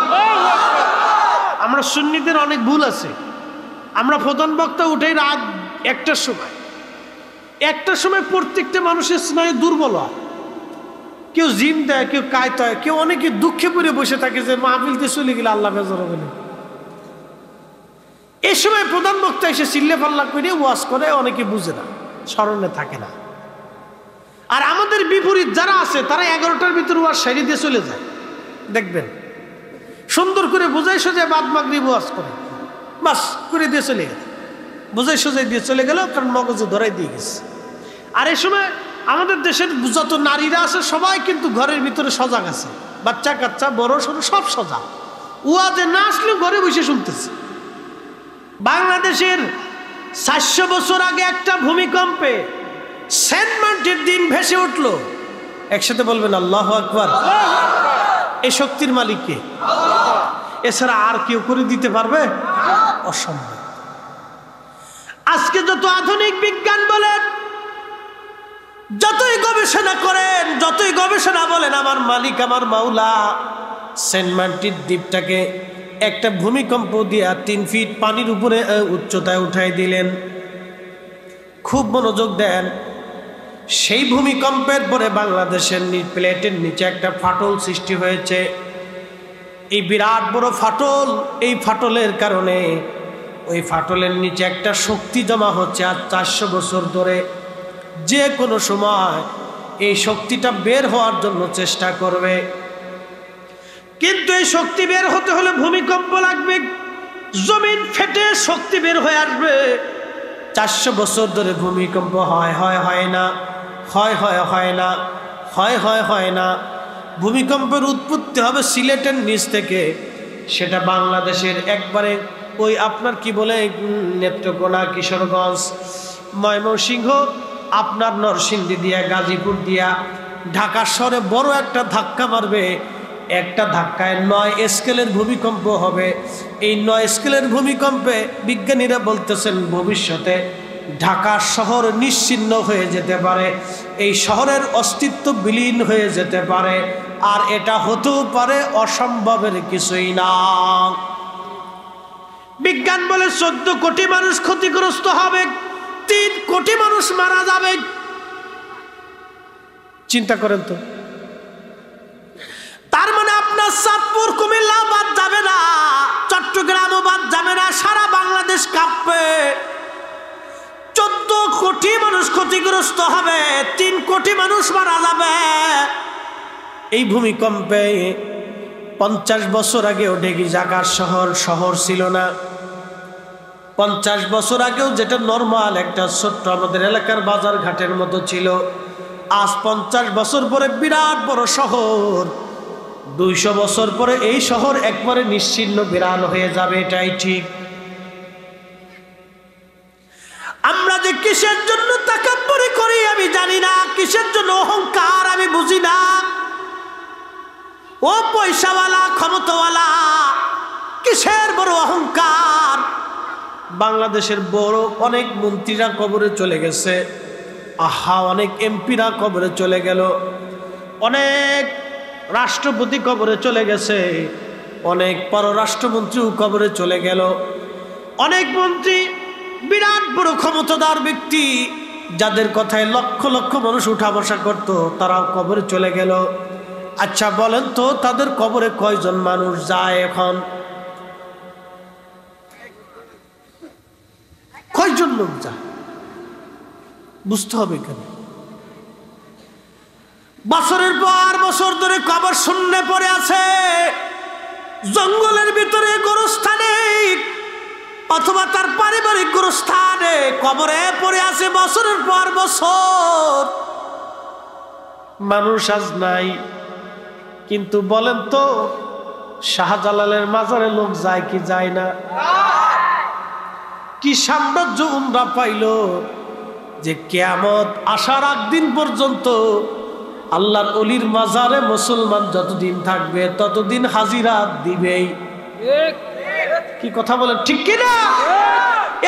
আমরা সুন্নিদের অনেক ভুল আছে। আমরা প্রধান বক্তা উঠে রাত 1টার সময়। 1টার সময় প্রত্যেকটা মানুষের স্নায়ু দুর্বল হয়। কেউ জিম দেয়, কেউ কায়ত হয়, কেউ অনেকে দুঃখে পড়ে বসে থাকে যে মাহফিলতে চলে গেলে আল্লাহ বেজার হবে না। এই সময় প্রধান বক্তা এসে চিল্লে পাল্লা করে ওয়াজ করে, অনেকে বুঝে না, স্মরণে থাকে না। আর আমাদের বিপরীত যারা আছে তারা 11টার ভিতরে ওয়াজ সারি দিয়ে চলে যায়। দেখবেন সুন্দর করে বোঝাই সোজাই বাদ মাগরিব ওয়াজ করে, বাস করে দিয়ে চলে গেল, বোঝাই সোজাই দিয়ে চলে গেল, কারণ মগজে ধরাই দিয়ে গেছে। আর এই সময় আমাদের দেশের যত নারীরা আছে সবাই কিন্তু ঘরের ভিতরে সজাগ আছে, বাচ্চা কাচ্চা বড় সড়ো সব সজাগ। ওয়াজে না আসলেও ঘরে বসে শুনতেছে। বাংলাদেশের 400 বছর আগে একটা ভূমিকম্পে সেন্ট মার্টিন দিন ভেসে উঠলো। একসাথে বলবেন আল্লাহু আকবার। এই শক্তির মালিক কে? এছাড়া আর কেউ করে দিতে পারবে? অসম্ভব। আজকে যত আধুনিক বিজ্ঞান বলেন, যতই গবেষণা করেন, যতই গবেষণা বলেন, আমার মালিক আমার মাওলা সেন্ট মার্টিন দ্বীপটাকে একটা ভূমিকম্প দিয়া 3 ফিট পানির উপরে উচ্চতায় উঠাই দিলেন। খুব মনোযোগ দেন। সেই ভূমিকম্পের পরে বাংলাদেশের প্লেটের নিচে একটা ফাটল সৃষ্টি হয়েছে। এই বিরাট বড় ফাটল, এই ফাটলের কারণে ওই ফাটলের নিচে একটা শক্তি জমা হচ্ছে। আর 400 বছর ধরে যে কোনো সময় এই শক্তিটা বের হওয়ার জন্য চেষ্টা করবে, কিন্তু এই শক্তি বের হতে হলে ভূমিকম্প লাগবে। জমিন ফেটে শক্তি বের হয়ে আসবে। 400 বছর ধরে ভূমিকম্প হয় না, হয় না। ভূমিকম্পের উৎপত্তি হবে সিলেটের নিচ থেকে। সেটা বাংলাদেশের একবারে ওই আপনার কি বলে নেত্রকোনা, কিশোরগঞ্জ, ময়মনসিংহ, আপনার নরসিংদী দিয়া, গাজীপুর দিয়া ঢাকা শহরে বড় একটা ধাক্কা মারবে। একটা ধাক্কায় 9 স্কেলের ভূমিকম্প হবে। এই 9 স্কেলের ভূমিকম্পে বিজ্ঞানীরা বলতেছেন ভবিষ্যতে ঢাকা শহর নিশ্চিহ্ন হয়ে যেতে পারে, এই শহরের অস্তিত্ব বিলীন হয়ে যেতে পারে। আর এটা হতেও পারে, অসম্ভবের কিছুই না। বিজ্ঞান বলে 14 কোটি মানুষ ক্ষতিগ্রস্ত হবে, 3 কোটি মানুষ মারা যাবে। চিন্তা করেন তো। তার মানে আপনার চাঁদপুর, কুমিল্লা বাদ যাবে না, চট্টগ্রামও বাদ যাবে না, সারা বাংলাদেশ কাঁপবে। 14 কোটি মানুষ ক্ষতিগ্রস্ত হবে, 3 কোটি মানুষ মারা যাবে এই ভূমিকম্পে। 50 বছর আগেও ঢেকি জাগার শহর ছিল না। 50 বছর আগেও যেটা নর্মাল একটা ছোট্ট আমাদের এলাকার বাজার ঘাটের মতো ছিল, আজ 50 বছর পরে বিরাট বড় শহর। 200 বছর পরে এই শহর একবারে নিশ্চিহ্ন বিরান হয়ে যাবে, এটাই ঠিক। আমরা যে কিসের জন্য তাকাব্বুরি করি আমি জানি না, কিসের জন্য অহংকার আমি বুঝি না। ও পয়সাওয়ালা, ক্ষমতাওয়ালা, কিসের বড় অহংকার। বাংলাদেশের বড় অনেক মন্ত্রীরা কবরে চলে গেছে, অনেক এমপিরা কবরে চলে গেল, অনেক রাষ্ট্রপতি কবরে চলে গেছে, অনেক পররাষ্ট্রমন্ত্রীও কবরে চলে গেল, অনেক মন্ত্রী বিরাট বড় ক্ষমতাদার ব্যক্তি যাদের কথায় লক্ষ লক্ষ মানুষ উঠা বসা করত, তারাও কবরে চলে গেল। আচ্ছা বলেন তো, তাদের কবরে কয়জন মানুষ যায় এখন? লোক যায়, বুঝতে হবে কেন। বছরের পর বছর ধরে কবর শূন্য পড়ে আছে, জঙ্গলের ভিতরে গোরস্থানে অথবা তার পারিবারিক গোরস্থানে কবরে পড়ে আছে বছরের পর বছর, মানুষ আজ নাই। কিন্তু বলেন তো, শাহজালালের মাজারে লোক যায় কি যায় না? কি সাম্রাজ্য উমরা পাইল যে কিয়ামত আসার আগ দিন পর্যন্ত আল্লাহর ওলির মাজারে মুসলমান যতদিন থাকবে ততদিন হাজিরা দিবেই। কি কথা বলেন, ঠিক কিনা?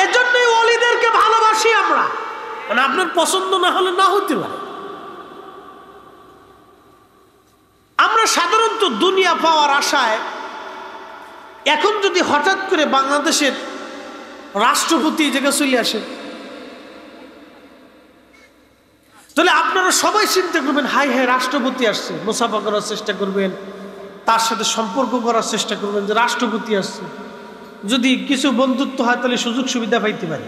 এজন্যই ওলিদেরকে ভালোবাসি আমরা, মানে আপনার পছন্দ না হলে না হতে পারে। আমরা সাধারণত দুনিয়া পাওয়ার আশায়, এখন যদি হঠাৎ করে বাংলাদেশের রাষ্ট্রপতি এই জায়গায় চলে আসে, তাহলে আপনারা সবাই চিন্তা করবেন, হাই হাই রাষ্ট্রপতি আসছে, মুসাফা করার চেষ্টা করবেন, তার সাথে সম্পর্ক করার চেষ্টা করবেন যে রাষ্ট্রপতি আসছে, যদি কিছু বন্ধুত্ব হয় তাহলে সুযোগ সুবিধা পাইতে পারে।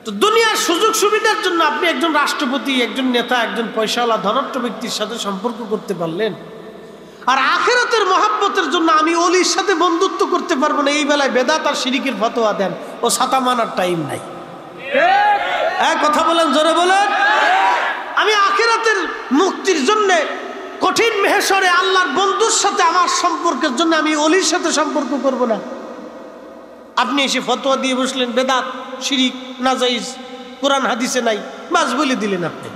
তো দুনিয়ার সুযোগ সুবিধার জন্য আপনি একজন রাষ্ট্রপতি, একজন নেতা, একজন পয়সাওয়ালা ধনাঢ্য ব্যক্তির সাথে সম্পর্ক করতে পারলেন, আর আখিরাতের মহাব্বতের জন্য আমি ওলির সাথে বন্ধুত্ব করতে পারবো না, এই বেলায় বেদাত আর শিরিকের ফতোয়া দেন, ও ছাতা মানার টাইম নাই। কথা বলেন, জোরে বলেন। আমি আখিরাতের মুক্তির জন্য কঠিন মেহেশরে আল্লাহর বন্ধুর সাথে আমার সম্পর্কের জন্য আমি ওলির সাথে সম্পর্ক করব না। আপনি এসে ফতোয়া দিয়ে বসলেন বেদাত, শিরিক, নাজাইজ, কোরআন হাদিসে নাই, বাস বলে দিলেন আপনি।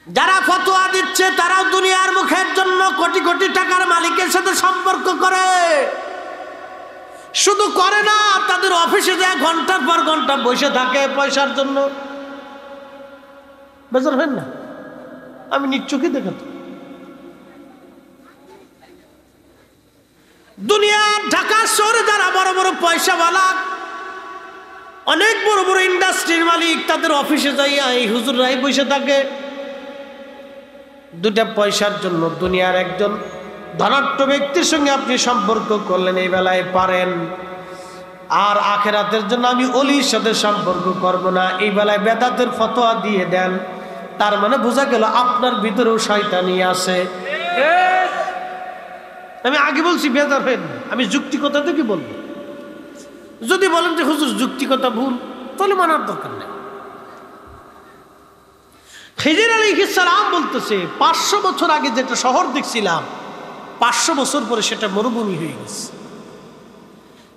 যারা ফতোয়া দিচ্ছে তারাও দুনিয়ার মুখের জন্য কোটি কোটি টাকার মালিকের সাথে সম্পর্ক করে। শুধু করে না, তাদের অফিসে যায় ঘন্টার পর ঘন্টা বসে থাকে পয়সার জন্য। বেজার হয় না? আমি নিশ্চয়ই দেখাতো দুনিয়ার ঢাকা শহরে যারা বড় বড় পয়সাওয়ালা, অনেক বড় বড় ইন্ডাস্ট্রির মালিক, তাদের অফিসে যাইয়া এই হুজুররাই বসে থাকে দুটা পয়সার জন্য। দুনিয়ার একজন ধনাঢ্য ব্যক্তির সঙ্গে আপনি সম্পর্ক করলেন, এই বেলায় পারেন, আর আখিরাতের জন্য আমি ওলির সাথে সম্পর্ক করব না, এই বেলায় বেদাতের ফতোয়া দিয়ে দেন। তার মানে বোঝা গেল আপনার ভিতরেও শয়তানি আছে। আমি আগে বলছি বেজার হয়ে না, আমি যুক্তিকতা থেকে বলবো। যদি বলেন যে হুজুর যুক্তিকতা ভুল, তাহলে মানার দরকার নেই। খিজির আলাইহিস সালাম বলতেছে 500 বছর আগে যেটা শহর দেখছিলাম, 500 বছর পরে সেটা মরুভূমি হয়ে গেছে।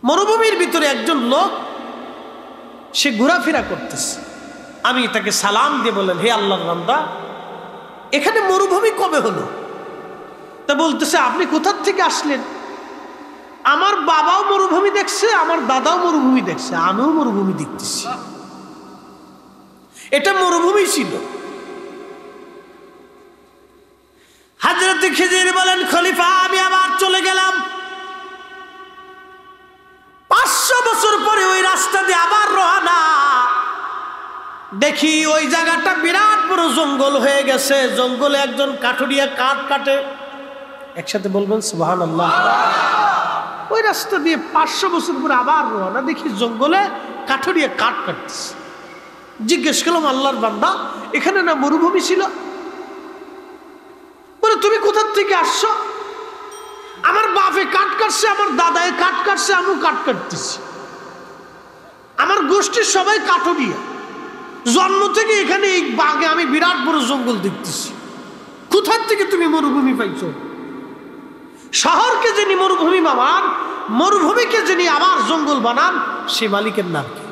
মরুভূমির ভিতরে একজন লোক, সে ঘোরাফেরা করতেছে। আমি তাকে সালাম দিয়ে বললাম, হে আল্লাহর বান্দা, এখানে মরুভূমি কবে হলো? তা বলতেছে, আপনি কোথা থেকে আসলেন? আমার বাবাও মরুভূমি দেখছে, আমার দাদাও মরুভূমি দেখছে, আমিও মরুভূমি দেখতেছি। এটা মরুভূমি ছিল। হযরত খিজির বলেন, খলিফা আমি আবার চলে গেলাম। 500 বছর পরে ওই রাস্তা দিয়ে আবার রওনা। দেখি ওই জায়গাটা বিরাট বড় জঙ্গল হয়ে গেছে। জঙ্গলে একজন কাঠুরিয়া কাঠ কাটে। একসাথে বলবেন সুবহানাল্লাহ। ওই রাস্তা দিয়ে 500 বছর পরে আবার রওনা। দেখি জঙ্গলে কাঠুরিয়া কাঠ কাটতেছে। জিজ্ঞেস করলাম, আল্লাহর বান্দা, এখানে না মরুভূমি ছিল? বলে, তুমি কোথা থেকে আসছো? আমার বাপে কাঠ কাটছে, আমার দাদায় কাঠ কাটছে, আমিও কাঠ কাটতেছি। আমার গোষ্ঠীর সবাই কাঠুরিয়া। জন্ম থেকে এখানে এই বাগে আমি বিরাট বড় জঙ্গল দেখতেছি। কোথা থেকে তুমি মরুভূমি পাইছো? শহরকে যিনি মরুভূমি বানান, মরুভূমিকে যিনি আবার জঙ্গল বানান, সে মালিকের নাম কি?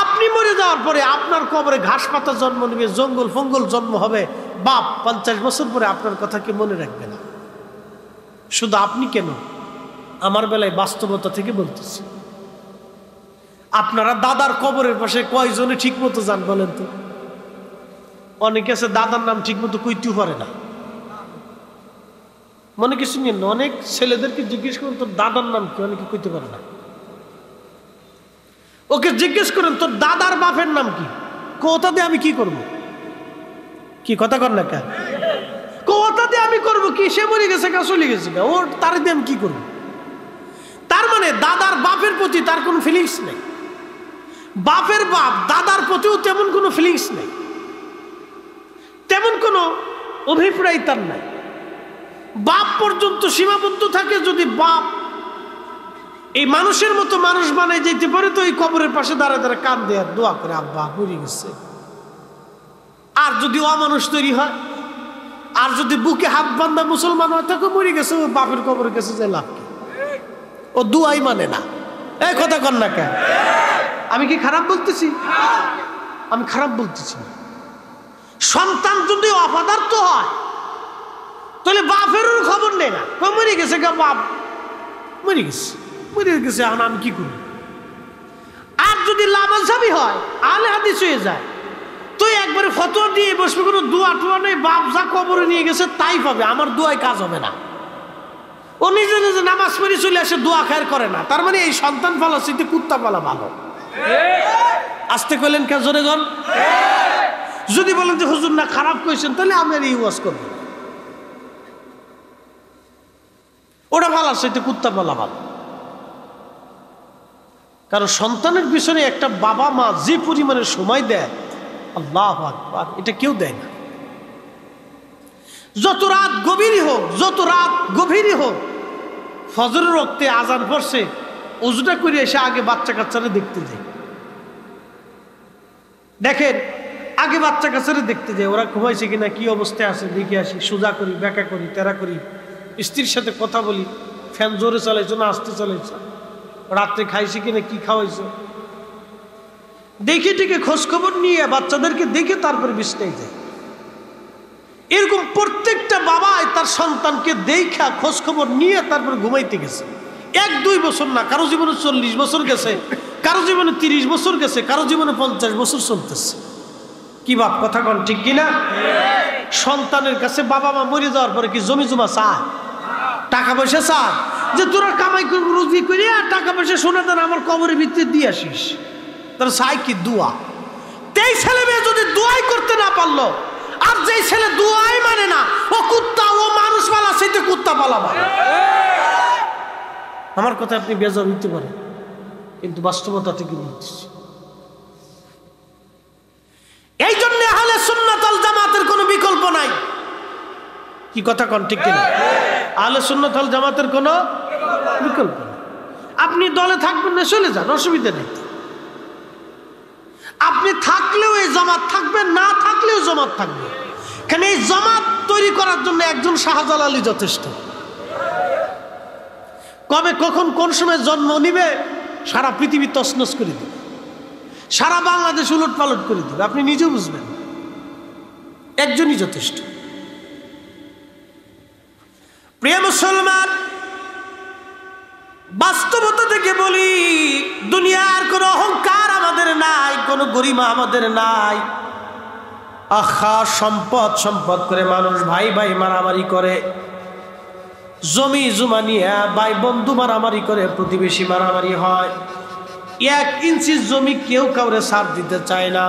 আপনি মরে যাওয়ার পরে আপনার কবরে ঘাস পাতা জন্ম নেবে, জঙ্গল ফঙ্গল জন্ম হবে। বাপ 50 বছর পরে আপনার কথা কি মনে রাখবে না? শুধু আপনি কেন, আমার বেলায় বাস্তবতা থেকে বলতেছি। আপনারা দাদার কবরের পাশে কয়জনে ঠিক মতো যান বলেন তো? অনেকে আছে দাদার নাম ঠিক মতো কইতেও পারে না। মনে কিছু নিয়ে অনেক ছেলেদেরকে জিজ্ঞেস করেন, তোর দাদার নাম কি? অনেকে কইতে পারে না। ওকে জিজ্ঞেস করেন, তোর দাদার বাপের নাম কি? কথা দিয়ে আমি কি করব? কি কথা কর না কেন? কথা দিয়ে আমি করবো কি? সে মরে গেছে, চলে গেছে, ওর তার দিয়ে আমি কি করবো? তার দাদার বাপের প্রতি তার কোনো ফিলিংস নেই, বাপের বাপ দাদার প্রতিও তেমন কোনো ফিলিংস নেই, তেমন কোনো অভিপ্রায় তার নাই। বাপ পর্যন্ত সীমাবদ্ধ থাকে। যদি বাপ এই মানুষের মতো মানুষ বানায় যেতে পারে তো এই কবরের পাশে দাঁড়ায় দাঁড়ায় কান দেয়, দোয়া করে আব্বা মরে গেছে। আর যদি অমানুষ তৈরি হয়, আর যদি বুকে হাত বান্ধা মুসলমান হয়, তাকে মরে গেছে, ও বাপের কবরের কাছে যে লাভ কি? ও দুয়াই মানে না। এই কথা কন না কেন? আমি কি খারাপ বলতেছি? আমি খারাপ বলতেছি না। সন্তান যদি অপদার্থ হয় তাহলে বাপেরও খবর নেই না, মরে গেছে গা, বাপ মরে গেছে, মরে গেছে, এখন আমি কি করি? আর যদি লামাঝাবি হয়, আলে হাদিস হয়ে যায়, তুই একবারে ফতোয়া দিয়ে বসবে, কোনো দোয়া টোয়া নেই, বাপ যা কবরে নিয়ে গেছে তাই পাবে, আমার দোয়ায় কাজ হবে না। ও নিজে নিজে নামাজ পড়ে চলে আসে, দোয়া খায়ের করে না। তার মানে এই সন্তান পালা স্মৃতি কুত্তা পালা ভালো। আসতে কইলেন কে? জোরে গন। যদি বলেন যে হুজুর না খারাপ কইছেন, তাহলে আমি আর এই ওয়াজ করবো, ওটা ভালো, সেটা কুত্তা পালা ভালো। কারণ সন্তানের পিছনে একটা বাবা মা যে পরিমাণে সময় দেয়, আল্লাহু আকবার, এটা কেউ দেয় না। যত রাত গভীরই হোক, যত রাত গভীরই হোক, ফজরের ওয়াক্তে আজান পড়ছে, ওযুটা করে এসে আগে বাচ্চা কাচ্চারা দেখতে যায়। দেখেন, আগে বাচ্চা কাচ্চারা দেখতে যায়, ওরা ঘুমাইছে কিনা, কি অবস্থায় আছে দেখে আসি, সোজা করি, ব্যাকা করি, তেরা করি, স্ত্রীর সাথে কথা বলি, ফ্যান জোরে চালাইছো না আস্তে চালাইছো, রাত্রে খাইছে কিনা, কি খাওয়াইছো, দেখে টেকে খোঁজ খবর নিয়ে বাচ্চাদেরকে দেখে তারপরে বিছনায় যায়। এরকম প্রত্যেকটা বাবাই তার সন্তানকে দেখা খোঁজ খবর নিয়ে তারপরে ঘুমাইতে গেছে। 1-2 বছর না, কারো জীবনে 40 বছর গেছে, কারো জীবনে 30 বছর গেছে, কারো জীবনে 50 বছর চলতেছে। কি বাপ কথা কন ঠিক কিনা? সন্তানের কাছে বাবা মা মরে যাওয়ার পরে কি জমি জমা চায়, টাকা পয়সা চায়, যে তোরা কামাই করবি রুজি করি আর টাকা পয়সা সোনা দান আমার কবরের ভিতরে দিয়ে আসিস? তারা চাই কি? দোয়া। তেই ছেলে মেয়ে যদি দোয়াই করতে না পারলো, আর যেই ছেলে দোয়াই মানে না, ও কুত্তা, ও মানুষ পালা, সেটা কুত্তা পালা ভালো। আমার কথা আপনি বেজার হইতে পারেন, কিন্তু বাস্তবতা থেকে বলতেছি। এই জন্য আহলে সুন্নাত ওয়াল জামাতের কোনো বিকল্প নাই। কি কথা কন ঠিক কিনা? আহলে সুন্নাত ওয়াল জামাতের কোনো বিকল্প নেই। আপনি দলে থাকবেন না, চলে যান, অসুবিধা নেই। আপনি থাকলেও এই জামাত থাকবে, না থাকলেও জামাত থাকবে। কেন এই জামাত তৈরি করার জন্য একজন শাহজালালি যথেষ্ট। কবে কখন কোন সময় জন্ম নিবে সারা পৃথিবী তছনছ করে দিবে, সারা বাংলাদেশ উলট পালট করে দিবে, আপনি নিজেও বুঝবেন। একজনই যথেষ্ট। প্রিয় মুসলমান, বাস্তবতা থেকে বলি, দুনিয়ার কোনো অহংকার আমাদের নাই, কোনো গরিমা আমাদের নাই। আহা, সম্পদ সম্পদ করে মানুষ ভাই ভাই মারামারি করে, জমি জমা নিয়ে ভাই বন্ধু মারামারি করে, প্রতিবেশী মারামারি হয়। 1 ইঞ্চি জমি কেউ কাউরে ছাড় দিতে চায় না।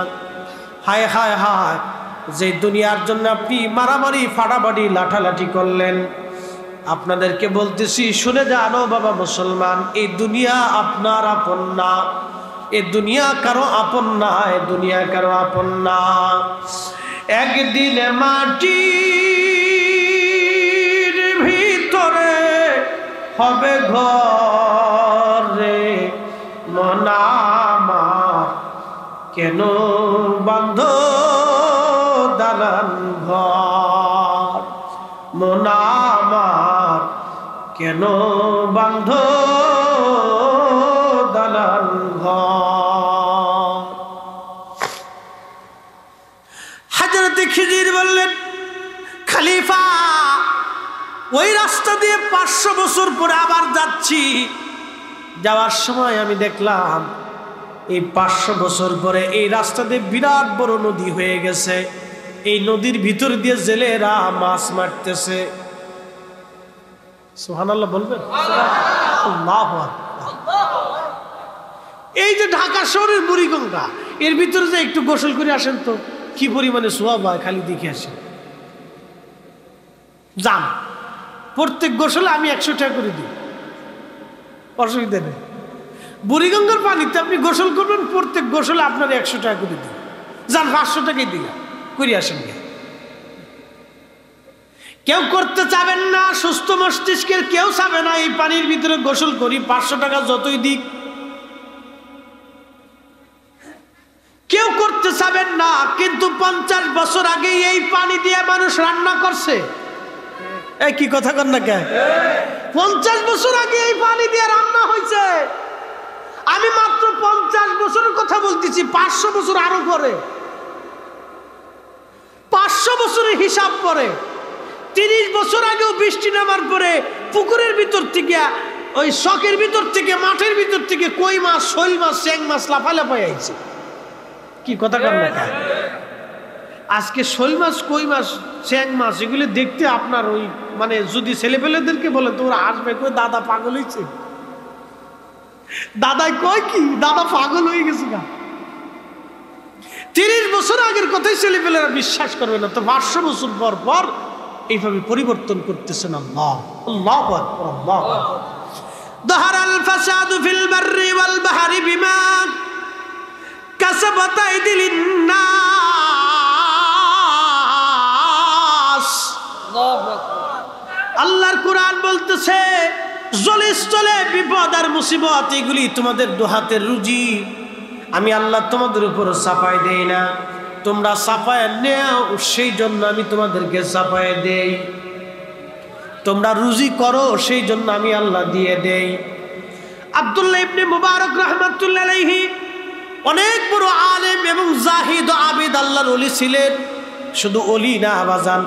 হায় হায় হায়, যে দুনিয়ার জন্য আপনি মারামারি ফাটাফাটি লাঠালাঠি করলেন, আপনাদেরকে বলতেছি শুনে জানো বাবা মুসলমান, এই দুনিয়া আপনার আপন না, এ দুনিয়া কারো আপন না, এ দুনিয়া কারো আপন না। একদিন মাটির ভিতরে হবে ঘর রে, মনামা কেন বান্ধ দালান ঘর, মনামা কেন বান্ধ দালান ঘর। হযরত খিজির বললেন, খলিফা, ওই রাস্তা দিয়ে 500 বছর পরে আবার যাচ্ছি, যাওয়ার সময় আমি দেখলাম এই 500 বছর পরে এই রাস্তা দিয়ে বিরাট বড় নদী হয়ে গেছে। এই নদীর ভিতর দিয়ে জেলেরা মাছ মারতেছে। সুবহানাল্লাহ বলবেন? আল্লাহু আকবার। এই যে ঢাকা শহরের বুড়িগঙ্গা, এর ভিতরে যে একটু গোসল করে আসেন তো কি পরিমাণে সোয়াব হয়, খালি দেখে আসেন। যান, প্রত্যেক গোসলে আমি 100 টাকা করে দিই। অসুবিধা নেই। বুড়িগঙ্গার পানিতে আপনি গোসল করবেন, প্রত্যেক গোসলে আপনার 100 টাকা করে দিন, যান 500 টাকাই দিলা করে আসেন। কেউ করতে চাবেন না, সুস্থ মস্তিষ্কের কেউ চাবে না এই পানির ভিতরে গোসল করি, 500 টাকা যতই দিক কেউ করতে চাবেন না। কিন্তু 50 বছর আগে এই পানি দিয়ে মানুষ রান্না করছে। এই কি কথা কন না কে? 50 বছর আগে এই পানি দিয়ে রান্না হয়েছে। আমি মাত্র 50 বছরের কথা বলতেছি, 500 বছর আরো পরে, 500 বছরের হিসাব পরে, 30 বছর আগেও বৃষ্টি নামার পরে পুকুরের ভিতর থেকে, ওই শখের ভিতর থেকে, মাঠের ভিতর থেকে কই মাছ, শৈল মাছ, চ্যাং মাছ লাফালাফাই আইছে। কি কথা কন না? আজকে শৈল মাছ, কই মাছ, চ্যাং মাছ এগুলি দেখতে আপনার ওই মানে যদি ছেলেপেলেদেরকে বলে তো ওরা আসবে, কই দাদা পাগল হয়েছে, দাদাই কয় কি দাদা পাগল হয়ে গেছে না। 30 বছর আগের কথাই ছেলেপেলেরা বিশ্বাস করবে না, তো 500 বছর পর পর এইভাবে পরিবর্তন করতেছেন আল্লাহ। আল্লাহু আকবার, আল্লাহু আকবার। যাহারাল ফাসাদু ফিল বাররি ওয়াল বাহরি বিমা কাসাবাত আইদিল নাস। আল্লাহু আকবার। আল্লাহর কোরআন বলতেছে জলস্থলে বিপদ আর মুসিবত এগুলি তোমাদের দুহাতের রুজি, আমি আল্লাহ তোমাদের উপর চাপাই দেই না, তোমরা চাপায় নেও, সেই জন্য আমি তোমাদেরকে চাপায় দেই। তোমরা রুজি করো, সেই জন্য আমি আল্লাহ দিয়ে দেই। আব্দুল্লাহ ইবনে মুবারক রাহমাতুল্লাহ আলাইহি অনেক বড় আলেম এবং জাহিদ ও আবিদ আল্লাহর ওলি ছিলেন। শুধু ওলি না বাজান,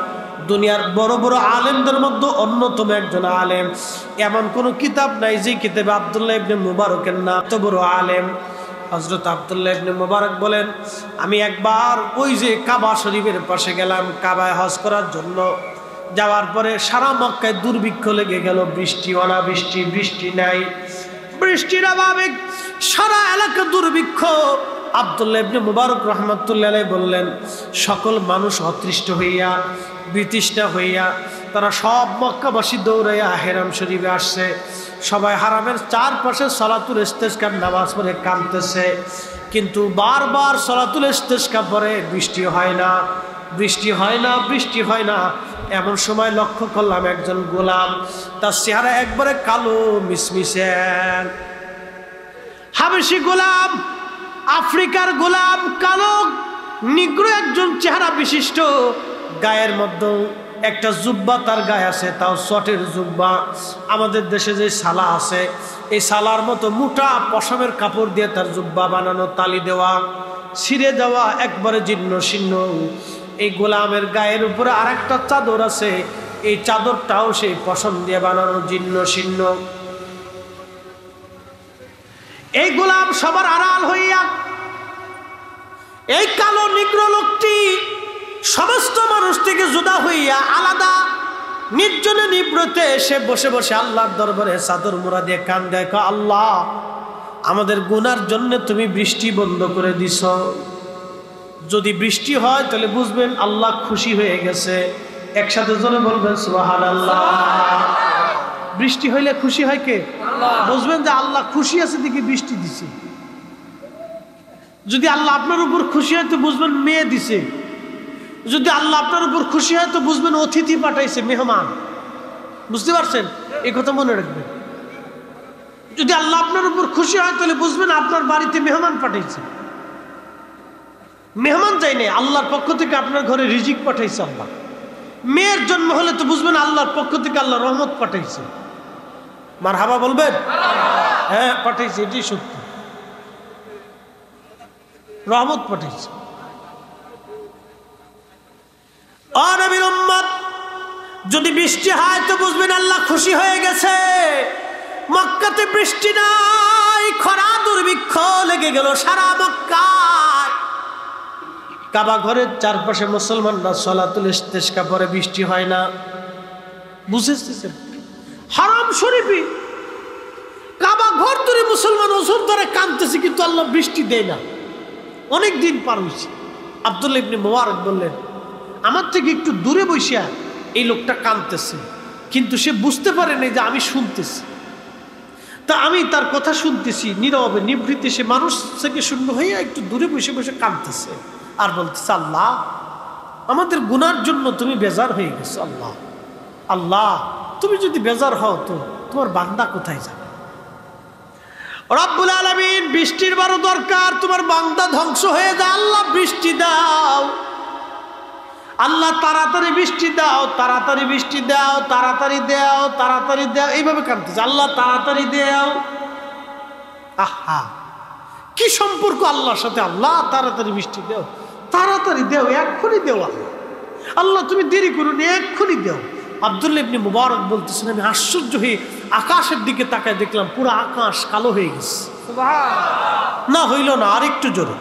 দুনিয়ার বড় বড় আলেমদের মধ্যে অন্যতম একজন আলেম। এমন কোনো কিতাব নাই যে কিতাবে আব্দুল্লাহ ইবনে মুবারকের নাম। তো বড় আলেম হযরত আব্দুল্লাহ ইবনে মুবারক বলেন, আমি একবার ওই যে কাবা শরীফের পাশে গেলাম কাবায় হজ করার জন্য। যাওয়ার পরে সারা মক্কায় দুর্ভিক্ষ লেগে গেল, বৃষ্টি অনাবৃষ্টি, বৃষ্টি নাই, বৃষ্টির অভাবে সারা এলাকা দুর্ভিক্ষ। আব্দুল্লাহ ইবনে মুবারক রাহমাতুল্লাহ আলাইহি বললেন, সকল মানুষ অতৃষ্ট হইয়া, বিতৃষ্ণা হইয়া তারা সব মক্কাবাসী দৌড়াইয়া হেরাম শরীফে আসছে। সবাই হারামের চারপাশে সলাতুল ইস্তেসকার নামাজ পড়ে কাঁদতেছে, কিন্তু বারবার সলাতুল ইস্তেসকা পড়ে বৃষ্টি হয় না, বৃষ্টি হয় না, বৃষ্টি হয় না। এমন সময় লক্ষ্য করলাম একজন গোলাম, তার চেহারা একবারে কালো মিসমিসে, হাবেশি গোলাম, আফ্রিকার গোলাম, কালো নিগ্রো একজন চেহারা বিশিষ্ট, গায়ের মধ্যে একটা জুব্বা তার গায়ে আছে, তাও চটের জুব্বা। আমাদের দেশে যে সালা আছে, এই সালার মতো মোটা পশমের কাপড় দিয়ে তার জুব্বা বানানো, তালি দেওয়া, ছিঁড়ে দেওয়া, একবারে জীর্ণ শীর্ণ। এই গোলামের গায়ের উপরে আরেকটা চাদর আছে, এই চাদরটাও সেই পশম দিয়ে বানানো, জীর্ণ শীর্ণ। এই গোলাম সবার আড়াল হইয়া এই কালো নিগ্র লোকটি সমস্ত মানুষ থেকে জুদা হইয়া আলাদা নির্জনে নিব্রতে এসে বসে বসে আল্লাহর দরবারে চাদর মোড়া দিয়ে কান দেয়, আল্লাহ আমাদের গুনার জন্য তুমি বৃষ্টি বন্ধ করে দিছ, যদি বৃষ্টি হয় তাহলে বুঝবেন আল্লাহ খুশি হয়ে গেছে। একসাথে জনে বলবেন সুবহানাল্লাহ। বৃষ্টি হইলে খুশি হয় কে? বুঝবেন যে আল্লাহ খুশি আছে দেখি বৃষ্টি দিছে। যদি আল্লাহ আপনার উপর খুশি হয় তো বুঝবেন মেয়ে দিছে। যদি আল্লাহ আপনার উপর খুশি হয় তো বুঝবেন অতিথি পাঠাইছে, মেহমান। বুঝতে পারছেন? এই কথা মনে রাখবেন। যদি আল্লাহ আপনার উপর খুশি হয় তাহলে বুঝবেন আপনার বাড়িতে মেহমান পাঠাইছে। মেহমান যাই নাই, আল্লাহর পক্ষ থেকে আপনার ঘরে রিজিক পাঠাইছে আল্লাহ। মেয়ের জন্ম হলে তো বুঝবেন আল্লাহর পক্ষ থেকে আল্লাহ রহমত পাঠাইছে। মারহাবা বলবেন? হ্যাঁ পাঠাইছে, এটি সত্য, রহমত পাঠাইছে। ও নবীর উম্মত, যদি বৃষ্টি হয় তো বুঝবেন আল্লাহ খুশি হয়ে গেছে। মক্কাতে বৃষ্টি নাই, খরা দুর্ভিক্ষ লেগে গেল সারা মক্কায়। কাবা ঘরের চারপাশে মুসলমানরা সলাতুল ইস্তেসকা পরে বৃষ্টি হয় না। বুঝেছেন? হারাম শরীফে কাবা ঘর ধরে মুসলমান ওজোর ধরে কাঁদতেছে, কিন্তু আল্লাহ বৃষ্টি দেয় না। অনেক দিন পার হয়েছে। আব্দুল্লাহ ইবনে মুবারক বললেন, আমার থেকে একটু দূরে বসিয়া এই লোকটা কাঁদতেছে, কিন্তু সে বুঝতে পারে না যে আমি শুনতেছি। তা আমি তার কথা শুনতেছি নীরবে নিভৃতে, সে মানুষ থেকে শূন্য হয়ে একটু দূরে বসে বসে কাঁদতেছে আর বলতেছে, আল্লাহ আমাদের গুনার জন্য তুমি বেজার হয়ে গেছো। আল্লাহ আল্লাহ তুমি যদি বেজার হও তো তোমার বান্দা কোথায় যাবে? রব্বুল আলামিন বৃষ্টির বড় দরকার, তোমার বান্দা ধ্বংস হয়ে যায়, আল্লাহ বৃষ্টি দাও, আল্লাহ তাড়াতাড়ি বৃষ্টি দাও, তাড়াতাড়ি বৃষ্টি দাও, তাড়াতাড়ি দাও, তাড়াতাড়ি দাও, এইভাবে কাঁদতেছে, আল্লাহ তাড়াতাড়ি দাও। আহা কি সম্পর্ক আল্লাহর সাথে, আল্লাহ তাড়াতাড়ি বৃষ্টি দাও, তাড়াতাড়ি দাও, এক্ষুনি দেও, আল্লাহ আল্লাহ তুমি দেরি করুন, এক্ষুনি দেও। আব্দুল্লাহ ইবনে মুবারক বলতেছেন, আমি আশ্চর্য হয়ে আকাশের দিকে তাকায় দেখলাম পুরো আকাশ কালো হয়ে গেছে। না হইল না, আরেকটু জোরে।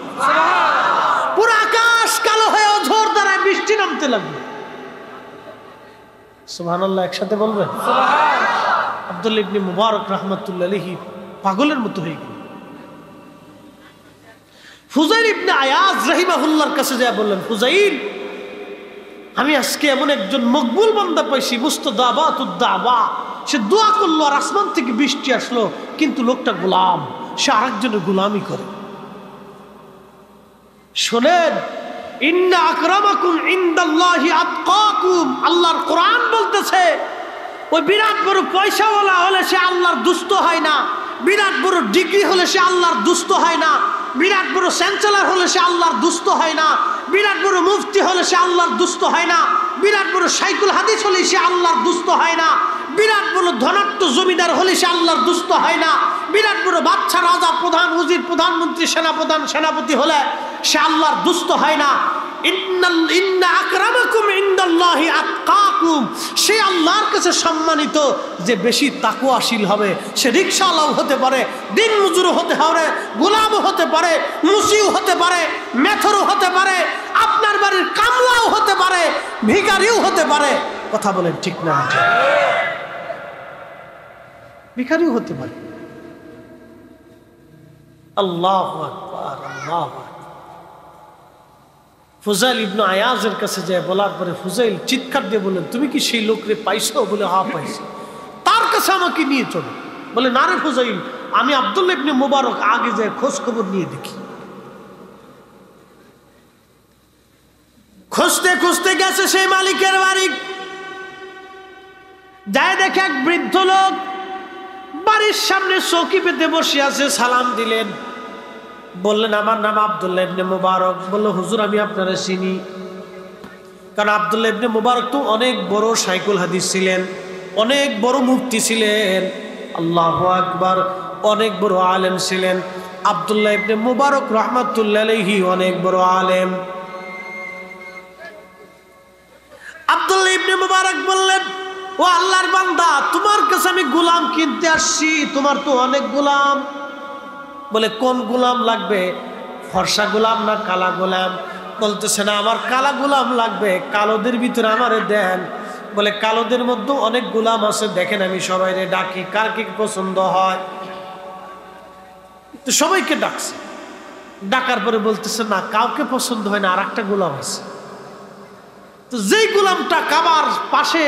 পুরো আকাশ কালো হয়ে অঝোর দ্বারায় বৃষ্টি নামতে লাগলো। সুবহানাল্লাহ একসাথে বলবেন। আব্দুল্লাহ ইবনে মুবারক রাহমাতুল্লাহ আলাইহি পাগলের মতো হয়ে গেল। ফুজাইল ইবনে আয়াজ রাহিমাহুল্লাহর কাছে যায় বললেন, ফুজাইল আমি আজকে এমন একজন মকবুল বান্দা পাইছি, মুস্তাজাবাতুদ দাওয়া, সে দোয়া করলো আর আসমান থেকে বৃষ্টি আসলো, কিন্তু লোকটা গোলাম, সে আরেকজনের গোলামি করে। শোনেন, ইন্না আকরামাকুম ইনদাল্লাহি আতকাকুম, আল্লাহর কোরআন বলতেছে ওই বিরাট বড় পয়সাওয়ালা হলে সে আল্লাহর দুষ্ট হয় না, বিরাট বড় ডিগ্রি হলে সে আল্লাহর দুষ্ট হয় না, বিরাট বড় চ্যান্সেলর হলে সে আল্লাহর দুষ্ট হয় না, বিরাট বড় মুফতি হলে সে আল্লাহর দুষ্ট হয় না, বিরাট বড় শাইখুল হাদিস হলে সে আল্লাহর দুষ্ট হয় না, বিরাট বড় ধনাঢ্য জমিদার হলে সে আল্লাহর দুষ্ট হয় না, বিরাট বড় বাদশা রাজা প্রধান উজির প্রধানমন্ত্রী সেনাপ্রধান সেনাপতি হলে সে আল্লাহর দুষ্ট হয় না। ইন্না আকরামাকুম ইনদাল্লাহি আতকাকুম, সে আল্লাহর কাছে সম্মানিত যে বেশি তাকওয়াশীল হবে। সে রিকশাওয়ালাও হতে পারে, দিন মজুরও হতে পারে, গোলামও হতে পারে, মুসিও হতে পারে, মেথরও হতে পারে, আপনার বাড়ির কামলাও হতে পারে, ভিখারিও হতে পারে। কথা বলেন ঠিক না? ভিখারিও হতে পারে। আল্লাহু আকবার, আল্লাহু আকবার। ফুজাইল ইবনে আয়াজের কাছে যায় বলার পরে ফুজাইল চিৎকার দিয়ে বলেন, তুমি কি সেই লোকরে পাইছো? বলে হ্যাঁ পাইছি। তার কাছে আমাকে নিয়ে চলো। বলে না রে ফুজাইল, আমি আব্দুল্লাহ ইবনে মুবারক আগে যায় খোঁজ খবর নিয়ে দেখি। খুঁজতে খুঁজতে গেছে সেই মালিকের বাড়ি, যায় দেখে এক বৃদ্ধ লোক বাড়ির সামনে চৌকি পেতে বসে আছে। সালাম দিলেন, বললেন আমার নাম আব্দুল্লাহ ইবনে মুবারক। বলল হুজুর আমি আপনারা চিনি, কারণ আব্দুল্লাহ ইবনে মুবারক তো অনেক বড় শাইখুল হাদিস ছিলেন, অনেক বড় মুফতি ছিলেন, আল্লাহু আকবার, অনেক বড় আলেম ছিলেন। আব্দুল্লাহ ইবনে মুবারক রাহমাতুল্লাহ আলাইহি অনেক বড় আলেম। আব্দুল্লাহ ইবনে মুবারক বললেন, ও আল্লাহর বান্দা, তোমার কাছে আমি গোলাম কিনতে আসছি, তোমার তো অনেক গোলাম। বলে কোন গোলাম লাগবে, ফর্সা গোলাম না কালা গোলাম? বলতেছে না আমার কালা গোলাম লাগবে, কালোদের ভিতরে আমারে দেন। বলে কালোদের মধ্যে অনেক গোলাম আছে, দেখেন আমি সবাইরে ডাকি, কার কি পছন্দ হয়। তো সবাইকে ডাকছে, ডাকার পরে বলতেছে না কাউকে পছন্দ হয় না, আর একটা গোলাম আছে। তো যেই গোলামটা কাবার পাশে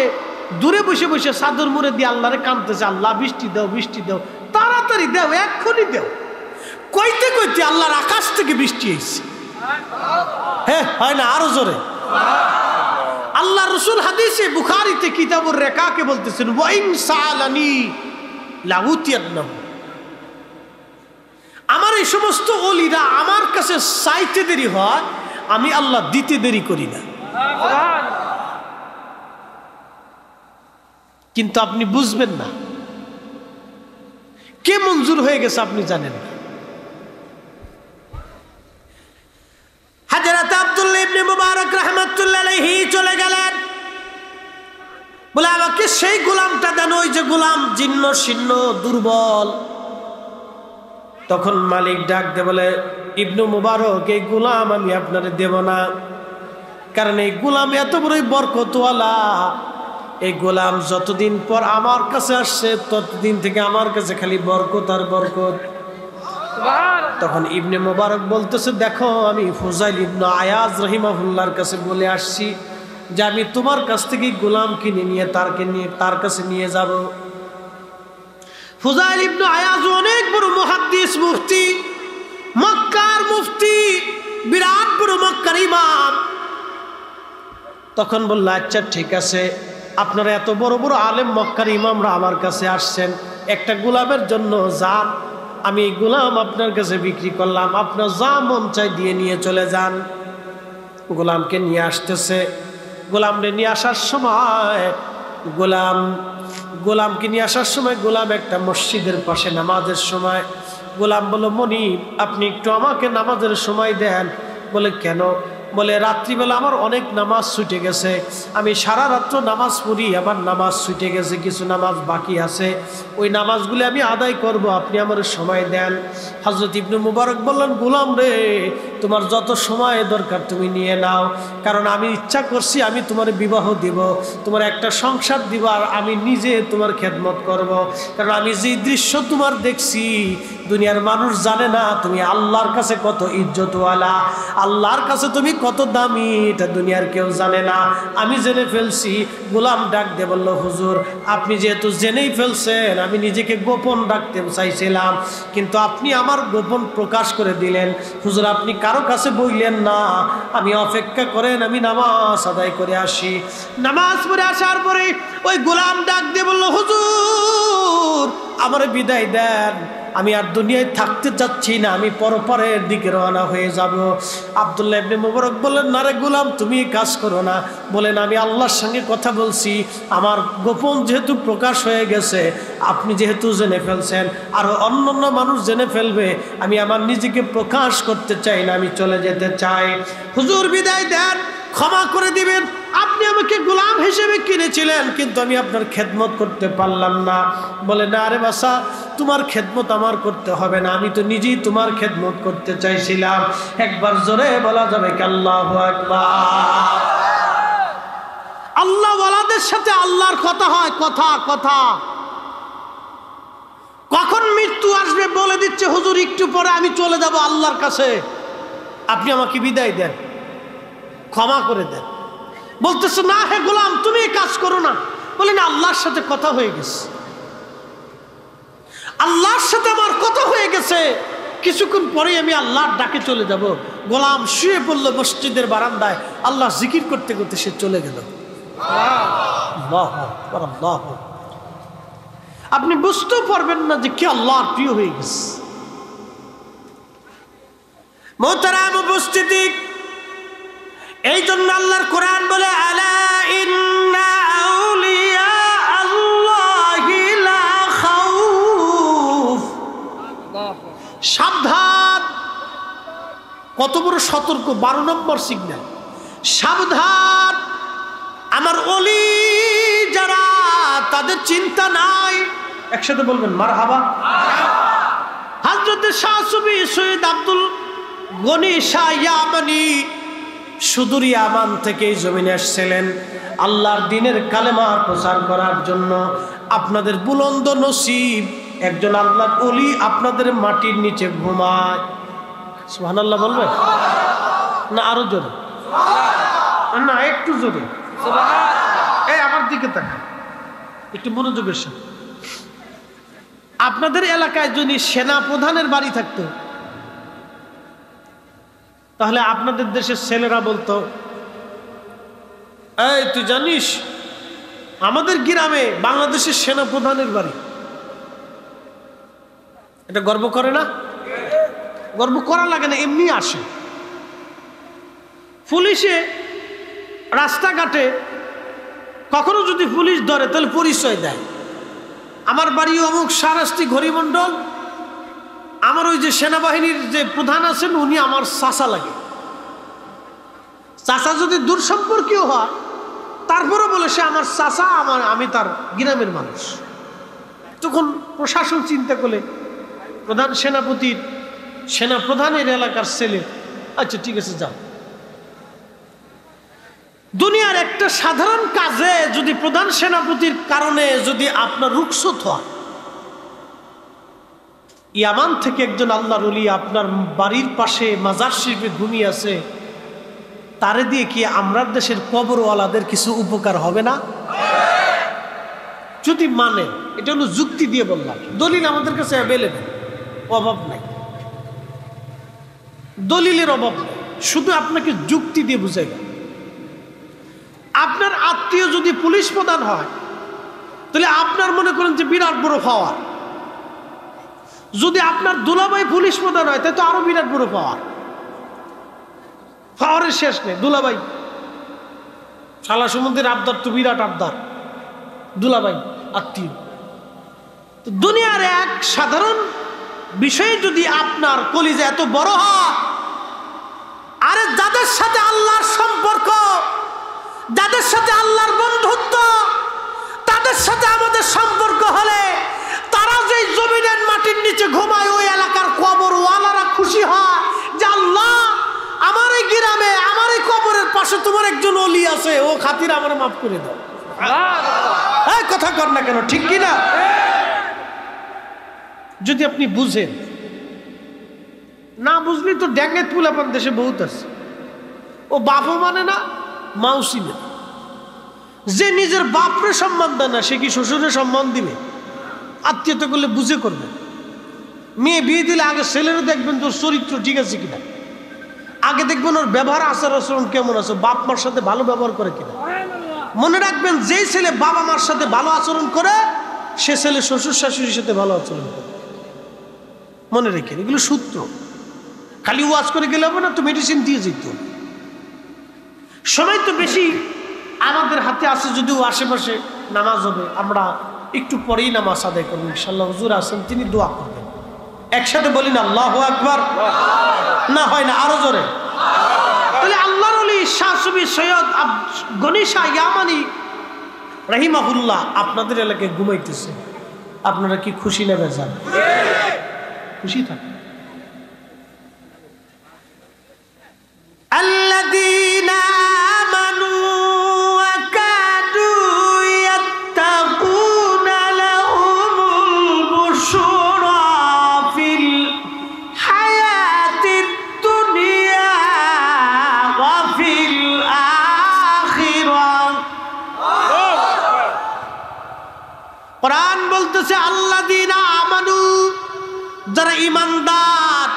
দূরে বসে বসে চাদর মুড়ে দিয়ে আল্লাহরে কাঁদতেছে, আল্লাহ বৃষ্টি দাও, বৃষ্টি দাও, তাড়াতাড়ি দাও, এক্ষুনি দাও। কইতে কইতে আল্লাহর আকাশ থেকে বৃষ্টি এসেছে। হ্যাঁ হয় না? আরো জোরে। আল্লাহ রসুল হাদিসে বুখারীতে কিতাবুর রেকাকে বলতেছেন, ওয়াইন সালানি লাউতিয়ান্নাহু, আমার এই সমস্ত ওলিরা আমার কাছে চাইতে দেরি হয়, আমি আল্লাহ দিতে দেরি করি না। কিন্তু আপনি বুঝবেন না, কে মঞ্জুর হয়ে গেছে আপনি জানেন না। হযরত আব্দুল্লাহ ইবনে মুবারক রাহমাতুল্লাহ আলাইহি চলে গেলেন, বলে আমাকে সেই গোলামটা দেন, ওই যে গোলাম জীর্ণ শীর্ণ দুর্বল। তখন মালিক ডাক দে বলে, ইবনে মুবারক এই গোলাম আমি আপনারে দেব না, কারণ এই গোলাম এত বড়ই বরকতওয়ালা, এই গোলাম যতদিন পর আমার কাছে আসছে ততদিন থেকে আমার কাছে খালি বরকত আর বরকত। তখন ইবনে মুবারক বলতেছে, দেখো আমি ফুজাইল ইবনে আয়াজ রাহিমাহুল্লাহর কাছে বলে আসছি যে আমি তোমার কাছ থেকে গোলাম কিনে নিয়ে তার কাছে নিয়ে যাব। ফুজাইল ইবনে আয়াজ অনেক বড় মুহাদ্দিস, মুফতি, মক্কার মুফতি, বিরাট বড় মক্কার ইমাম। তখন বলল, আচ্ছা ঠিক আছে, আপনারা এত বড় বড় আলেম মক্কার ইমামরা আমার কাছে আসছেন, একটা গোলামের জন্য যান, আমি এই গোলাম আপনার কাছে বিক্রি করলাম, আপনার যা মন চাই দিয়ে নিয়ে চলে যান। গোলামকে নিয়ে আসতেছে। গোলামকে নিয়ে আসার সময় গোলামকে নিয়ে আসার সময় গোলাম একটা মসজিদের পাশে নামাজের সময়। গোলাম বলল, মনিব আপনি একটু আমাকে নামাজের সময় দেন। বলে কেন? বলে রাত্রিবেলা আমার অনেক নামাজ ছুটে গেছে, আমি সারা রাত্র নামাজ পড়ি, আবার নামাজ ছুটে গেছে, কিছু নামাজ বাকি আছে, ওই নামাজগুলি আমি আদায় করব, আপনি আমার সময় দেন। হযরত ইবনে মুবারক বললেন, গোলাম রে, তোমার যত সময় দরকার তুমি নিয়ে নাও, কারণ আমি ইচ্ছা করছি আমি তোমার বিবাহ দিব, তোমার একটা সংসার দিব, আর আমি নিজে তোমার খেদমত করব, কারণ আমি যে দৃশ্য তোমার দেখছি দুনিয়ার মানুষ জানে না তুমি আল্লাহর কাছে কত ইজ্জতওয়ালা, আল্লাহর কাছে তুমি কত দামি, এটা দুনিয়ার কেউ জানে না, আমি জেনে ফেলছি। গোলাম ডাক দিয়ে বলল, হুজুর আপনি যেহেতু জেনেই ফেলছেন, আমি নিজেকে গোপন রাখতে চাইছিলাম, কিন্তু আপনি আমার গোপন প্রকাশ করে দিলেন। হুজুর আপনি কারো কাছে বইলেন না, আমি অপেক্ষা করেন, আমি নামাজ আদায় করে আসি। নামাজ পড়ে আসার পরে ওই গোলাম ডাক দিয়ে বলল, হুজুর আমার বিদায় দেন, আমি আর দুনিয়ায় থাকতে চাচ্ছি না, আমি পরপরের দিকে রওনা হয়ে যাব। আব্দুল্লাহ ইবনে মুবারক বললেন, না রে গোলাম তুমি কাজ করো না। বলেন, আমি আল্লাহর সঙ্গে কথা বলছি, আমার গোপন যেহেতু প্রকাশ হয়ে গেছে, আপনি যেহেতু জেনে ফেলছেন, আর অন্যান্য মানুষ জেনে ফেলবে, আমি আমার নিজেকে প্রকাশ করতে চাই না, আমি চলে যেতে চাই। হুজুর বিদায় দেন, ক্ষমা করে দিবেন, আপনি আমাকে গোলাম হিসেবে কিনেছিলেন, কিন্তু আমি আপনার খেদমত করতে পারলাম না। বলে, না রে বাসা, তোমার খেদমত আমার করতে হবে না, আমি তো নিজেই তোমার খেদমত করতে চাইছিলাম। একবার জোরে বলা যাবে কি আল্লাহু আকবার? আল্লাহ ওয়ালাদের সাথে আল্লাহর কথা হয়, কথা কথা। কখন মৃত্যু আসবে বলে দিচ্ছে, হুজুর একটু পরে আমি চলে যাব আল্লাহর কাছে, আপনি আমাকে বিদায় দেন, ক্ষমা করে দেন। বলতেছে, না হে গোলাম তুমি কাজ করো না। বলে, না আল্লাহর সাথে কথা হয়ে গেছে, আল্লাহর সাথে আমার কথা হয়ে গেছে, কিছুক্ষণ পরে আমি আল্লাহর ডাকে চলে যাব। গোলাম শুয়ে পড়ল মসজিদের বারান্দায়, আল্লাহ জিকির করতে করতে সে চলে গেল। আপনি বুঝতেও পারবেন না যে কি আল্লাহর প্রিয় হয়ে গেছে। মুহতারাম উপস্থিতি, এই জন্য আল্লাহর কোরআন বলে, আলা ইন্না আউলিয়া আল্লাহি লা খাউফ, সাবধান। কত বড় সতর্ক, 12 নম্বর সিগন্যাল, সাবধান। আমার ওলি যারা, তাদের চিন্তা নাই। একসাথে বলবেন মারহাবা। হযরত শাহ সুফি সৈয়দ আব্দুল গনি শাহ ইয়ামানি সুদূর ইয়ামান থেকে জমিনে এসেছিলেন আল্লাহর দ্বীনের কালেমা প্রচার করার জন্য। আপনাদের বুলন্দ নসিব, একজন আল্লাহর ওলি আপনাদের মাটির নিচে ঘুমায়। সুবহানাল্লাহ বলবেন না? আরো জোরে না, একটু জোরে। এই আমার দিকে তাকান, একটু মনোযোগের সাথে। আপনাদের এলাকায় যদি সেনা প্রধানের বাড়ি থাকতো, তাহলে আপনাদের দেশের ছেলেরা বলতো, এই তুই জানিস আমাদের গ্রামে বাংলাদেশের সেনা প্রধানের বাড়ি। এটা গর্ব করে না? গর্ব করা লাগে না, এমনি আসে। পুলিশে রাস্তাঘাটে কখনো যদি পুলিশ ধরে তাহলে পরিচয় দেয়, আমার বাড়ি অমুক সারাস্তি ঘড়িমন্ডল, আমার ওই যে সেনাবাহিনীর যে প্রধান আছেন উনি আমার চাচা লাগে। চাচা যদি দূর সম্পর্কীয় হয় তারপরে বলে সে আমার চাচা, আমি তার গ্রামের মানুষ। তখন প্রশাসন চিন্তা করলে প্রধান সেনাপতির, সেনা প্রধানের এলাকার ছেলে, আচ্ছা ঠিক আছে যাও। দুনিয়ার একটা সাধারণ কাজে যদি প্রধান সেনাপতির কারণে যদি আপনার রুখসত হয়, ইয়ামান থেকে একজন আল্লাহর ওলি আপনার বাড়ির পাশে মাজার শরীফে ঘুমিয়ে আছে, তারে দিয়ে কি আমরা দেশের কবরওয়ালাদের কিছু উপকার হবে না? যদি মানে, এটা হলো যুক্তি দিয়ে বললাম, দলিল আমাদের কাছে অ্যাভেলেবেল, অভাব নাই, দলিলের অভাব নাই, শুধু আপনাকে যুক্তি দিয়ে বুঝাইবে। আপনার আত্মীয় যদি পুলিশ প্রধান হয় তাহলে আপনার মনে করেন যে বিরাট বড় পাওয়ার, যদি আপনার দুলাভাই পুলিশ প্রধান হয় তাহলে তো আরো বিরাট বড় পাওয়ারের শেষ নেই। দুলাভাই শালা সমুদ্রের আবদার তো বিরাট আবদার, দুলাভাই আত্মীয়। তো দুনিয়ার এক সাধারণ বিষয়ে যদি আপনার কলিজা এত বড় হয়, আরে যাদের সাথে আল্লাহর সম্পর্ক, যাদের সাথে আল্লাহর বন্ধুত্ব, তাদের সাথে আমাদের সম্পর্ক হলে তারা যে জমিনের মাটির নিচে ঘুমায় ওই এলাকার কবর ওয়ালারা খুশি হয় যে আল্লাহ আমার এই গ্রামে আমার এই কবরের পাশে তোমার একজন ওলি আছে, ও খাতির আমার মাফ করে দাও। এই কথা কর না কেন, ঠিক কি না? যদি আপনি বুঝেন, না বুঝলি তো ড্যাঙ্গেত পুলাপান দেশে বহুত আছে, ও বাপও মানে না মাউসি না। যে নিজের বাপরে সম্মান দেয় না সে কি শ্বশুরের সম্মান দিবে? আত্মীয়তা করলে বুঝে করবে। মেয়ে বিয়ে দিলে আগে ছেলেরও দেখবেন তোর চরিত্র ঠিক আছে কিনা, আগে দেখবেন ওর ব্যবহার আচার আচরণ কেমন আছে, বাপ মার সাথে ভালো ব্যবহার করে কিনা। মনে রাখবেন যেই ছেলে বাবা মার সাথে ভালো আচরণ করে সে ছেলে শ্বশুর শাশুড়ির সাথে ভালো আচরণ করে। মনে রেখেন, এগুলো সূত্র। খালি ওয়াজ করে গেলে হবে না, তো মেডিসিন দিয়ে যেত। সময় তো বেশি আমাদের হাতে আছে, যদিও আশেপাশে নামাজ হবে, আমরা একটু পরেই নামাজ আদায় করবো ইনশাল্লাহ। হুজুর আছেন, তিনি দোয়া করবেন। একসাথে বলি না আল্লাহু আকবার? না হয় না, আরো জোরে। তাহলে আল্লাহর ওলি শাহ সুফি সৈয়দ গনি শাহ ইয়ামানি রাহিমাহুল্লাহ আপনাদের এলাকায় ঘুমাইতেছে, আপনারা কি খুশি নেবে? যান, খুশি থাকেন। আল্লাযীনা আমানু ওয়া কাদু ইয়াত্তাকুনা লাহুমুল বুশরা ফিল হায়াতিদ দুনিয়া ওয়া ফিল আখিরাহ। কোরআন বলতেছে আল্লাযীনা আমানু, যারা ঈমানদার,